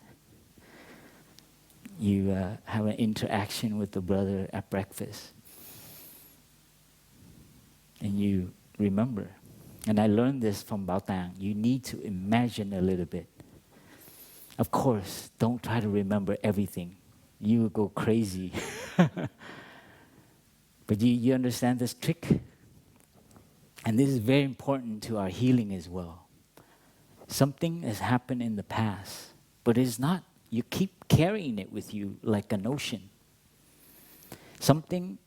You have an interaction with the brother at breakfast. And you remember. And I learned this from Phap Dung. You need to imagine a little bit. Of course, don't try to remember everything. You will go crazy. But you understand this trick? And this is very important to our healing as well. Something has happened in the past, but it's not. You keep carrying it with you like an ocean. Something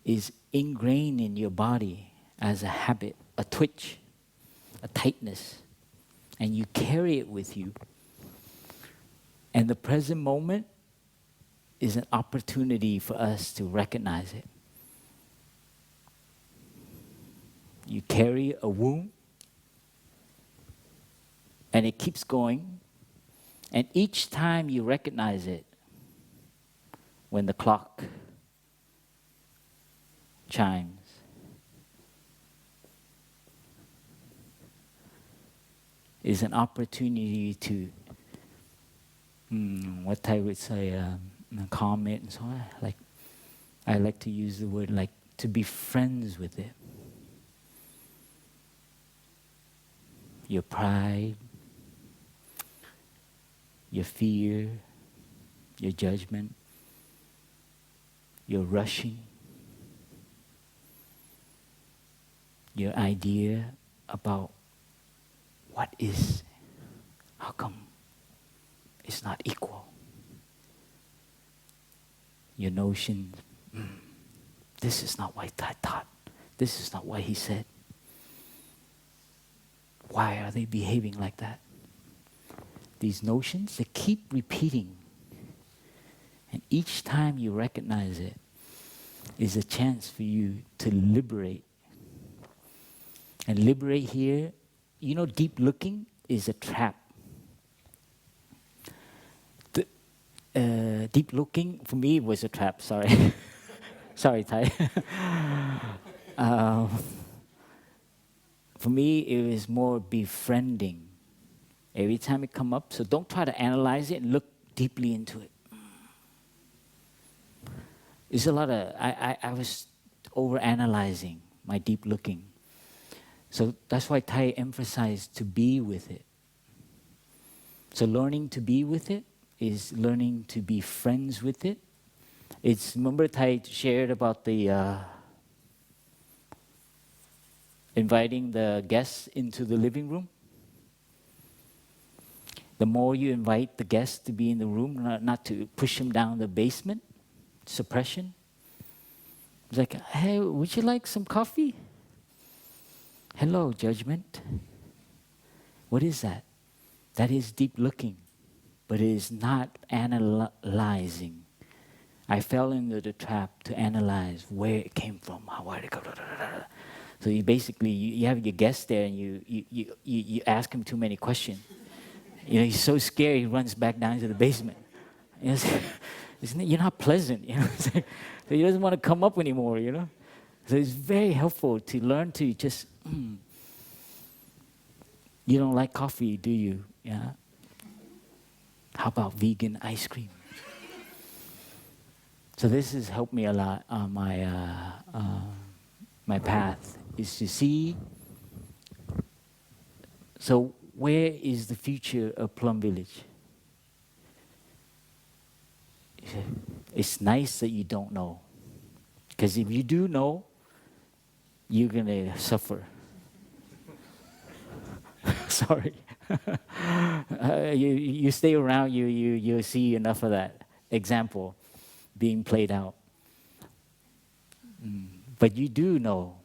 is ingrained in your body as a habit, a twitch, a tightness, and you carry it with you. And the present moment is an opportunity for us to recognize it. You carry a wound, and it keeps going. And each time you recognize it, when the clock chimes, is an opportunity to, what I would say, calm it and so on. Like, I like to use the word like to be friends with it. Your pride, your fear, your judgment, your rushing, your idea about what is, how come it's not equal. Your notions, this is not what I thought. This is not what he said. Why are they behaving like that? These notions, they keep repeating. And each time you recognize it is a chance for you to liberate. And liberate here, you know, deep looking is a trap. Deep looking, for me, was a trap, sorry. Sorry, Thai. For me, it was more befriending. Every time it come up, so don't try to analyze it and look deeply into it. There's a lot of, I was over-analyzing my deep looking. So that's why Thai emphasized to be with it. So learning to be with it is learning to be friends with it. It's, remember Thai shared about the inviting the guests into the living room? The more you invite the guests to be in the room, not to push them down the basement, suppression. It's like, hey, would you like some coffee? Hello, judgment. What is that? That is deep looking, but it is not analyzing. I fell into the trap to analyze where it came from, where did it go. So you basically, you have your guest there and you ask him too many questions. You know, he's so scared he runs back down to the basement. You know, you're not pleasant, you know. So he doesn't want to come up anymore, you know. So it's very helpful to learn to just, you don't like coffee, do you? Yeah. How about vegan ice cream? So this has helped me a lot on my path, is to see, so where is the future of Plum Village? It's nice that you don't know. Because if you do know, you're going to suffer. Sorry. You stay around, you see enough of that example being played out. But you do know,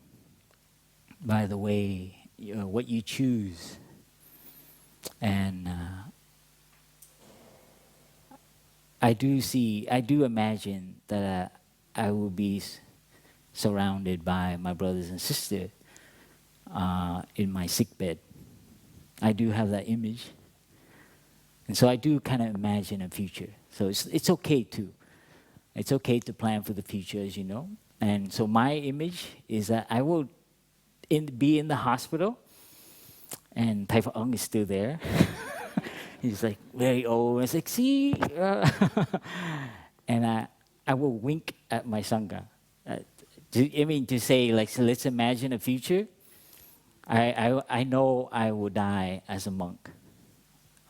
by the way, what you choose. And I do imagine that I will be surrounded by my brothers and sisters in my sickbed. I do have that image. And so I do kind of imagine a future. So it's okay too. It's okay to plan for the future, as you know. And so my image is that I will be in the hospital, and Phap Dung is still there. He's like very old. It's like, see? And I will wink at my Sangha. To say, like, so let's imagine a future. I know I will die as a monk.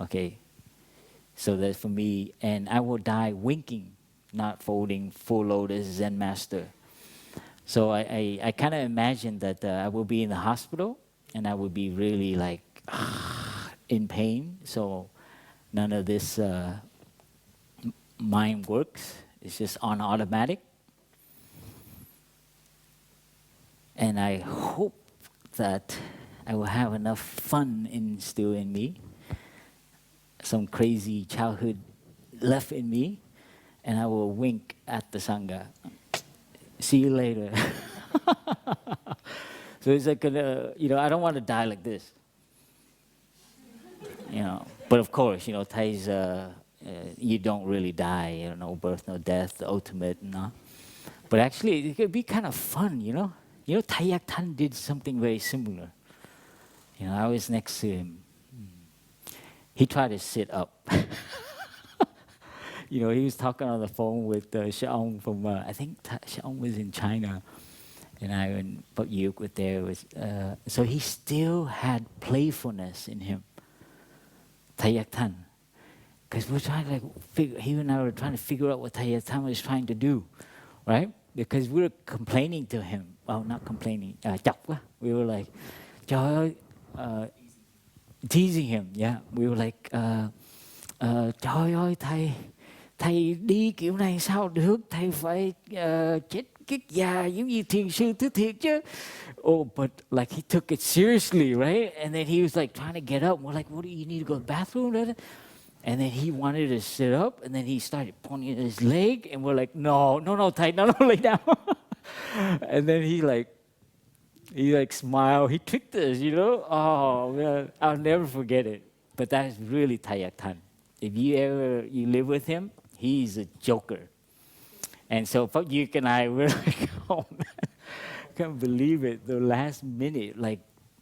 Okay? So that's for me. And I will die winking, not folding full lotus Zen master. So I kind of imagine that I will be in the hospital and I will be really like in pain. So none of this mind works. It's just on automatic. And I hope that I will have enough fun still in me, some crazy childhood left in me, and I will wink at the Sangha. See you later. So it's like, I don't want to die like this. But of course, Thay's, you don't really die, no birth, no death, the ultimate, no. But actually, it could be kind of fun, Thai Yak Thanh did something very similar. I was next to him. He tried to sit up. He was talking on the phone with Shaong from, I think Shaong was in China, and I and Phap Yuk was there. So he still had playfulness in him, Thai Yak Thanh. Because we're trying to he and I were trying to figure out what Thai Yak Thanh was trying to do, right? Because we were complaining to him. Well, not complaining, chọc quá. We were like, trời ơi, teasing him, yeah. We were like, trời ơi, thầy đi kiểu này sao được, thầy phải chết kiết già giống như thiền sư thứ thiệt chứ. Oh, but like he took it seriously, right? And then he was like trying to get up. We're like, what do you need to go to the bathroom? And then he wanted to sit up, and then he started pointing at his leg, and we're like, no, thầy, no, lay down. And then he smiled. He tricked us, Oh man, I'll never forget it. But that's really Thai Yak Thanh. If you live with him, he's a joker. And so Phap Yuk and I were like, oh man, can't believe it. The last minute,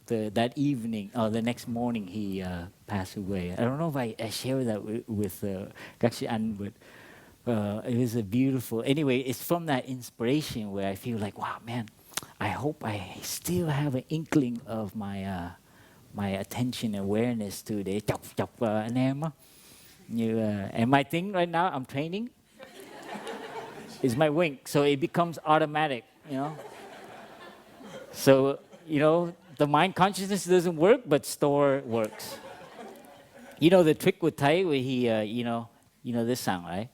that evening, or the next morning, he passed away. I don't know if I share that with các sư anh, but it was a beautiful. Anyway, it's from that inspiration where I feel like, wow, man, I hope I still have an inkling of my attention awareness to để chọc anh em á. And my thing right now, I'm training, is my wink, so it becomes automatic, So, the mind consciousness doesn't work, but store works. The trick with Thai, where he, this sound, right?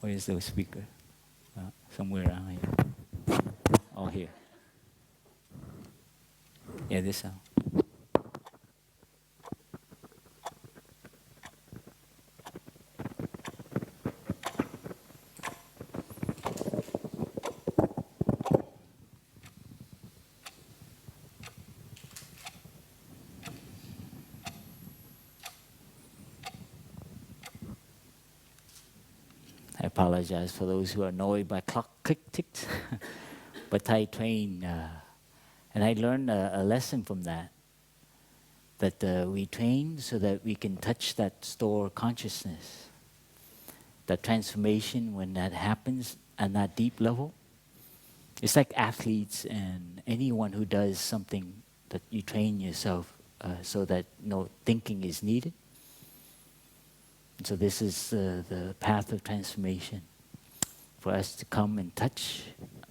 Where is the speaker? Somewhere around here. Oh, here. Yeah, this sound. I apologize for those who are annoyed by clock click ticks. But I train, and I learned a lesson from that. That we train so that we can touch that store consciousness. That transformation, when that happens at that deep level, it's like athletes and anyone who does something that you train yourself so that no thinking is needed. So this is the path of transformation, for us to come and touch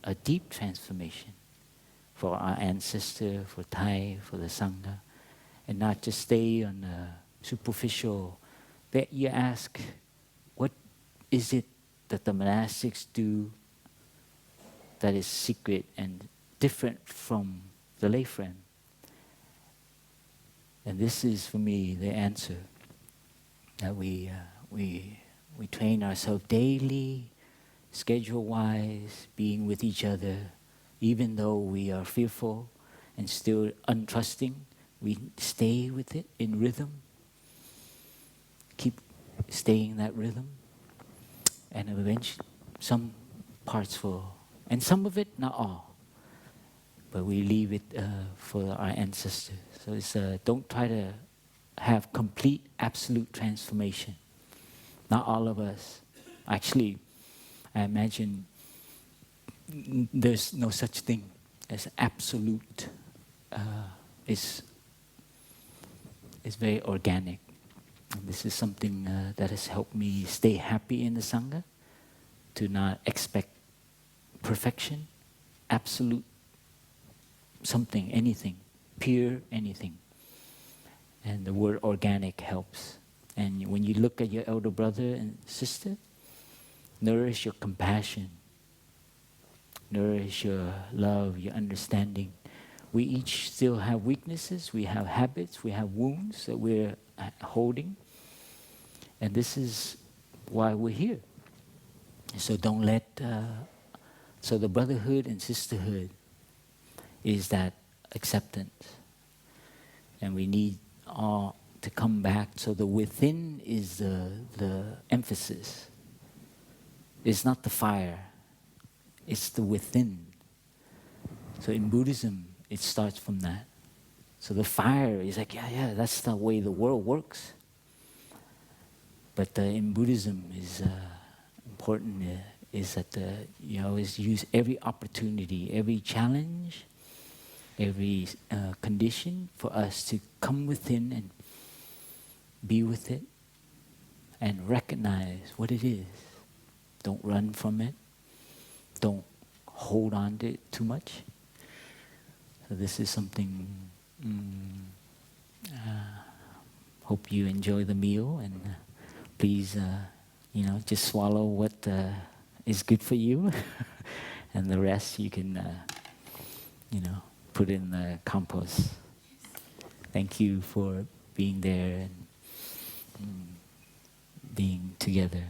a deep transformation for our ancestor, for Thai, for the Sangha, and not just stay on the superficial. That you ask, what is it that the monastics do that is secret and different from the lay friend? And this is, for me, the answer. That we train ourselves daily, schedule-wise, being with each other, even though we are fearful and still untrusting, we stay with it in rhythm. Keep staying in that rhythm, and eventually, some parts will, and some of it, not all, but we leave it for our ancestors. So it's don't try to have complete, absolute transformation. Not all of us. Actually, I imagine there's no such thing as absolute. It's very organic. And this is something that has helped me stay happy in the Sangha, to not expect perfection, absolute something, anything, pure anything. And the word organic helps. And when you look at your elder brother and sister, nourish your compassion. nourish your love, your understanding. We each still have weaknesses, we have habits, we have wounds that we're holding. And this is why we're here. So don't let, so the brotherhood and sisterhood is that acceptance. And we need all to come back. So the within is the emphasis. It's not the fire, it's the within. So in Buddhism, it starts from that. So the fire is like, yeah, that's the way the world works. But in Buddhism is important is that you always use every opportunity, every challenge, every condition for us to come within and be with it and recognize what it is. Don't run from it. Don't hold on to it too much. So this is something, hope you enjoy the meal, and please, just swallow what is good for you, and the rest you can, put in the compost. Thank you for being there and being together.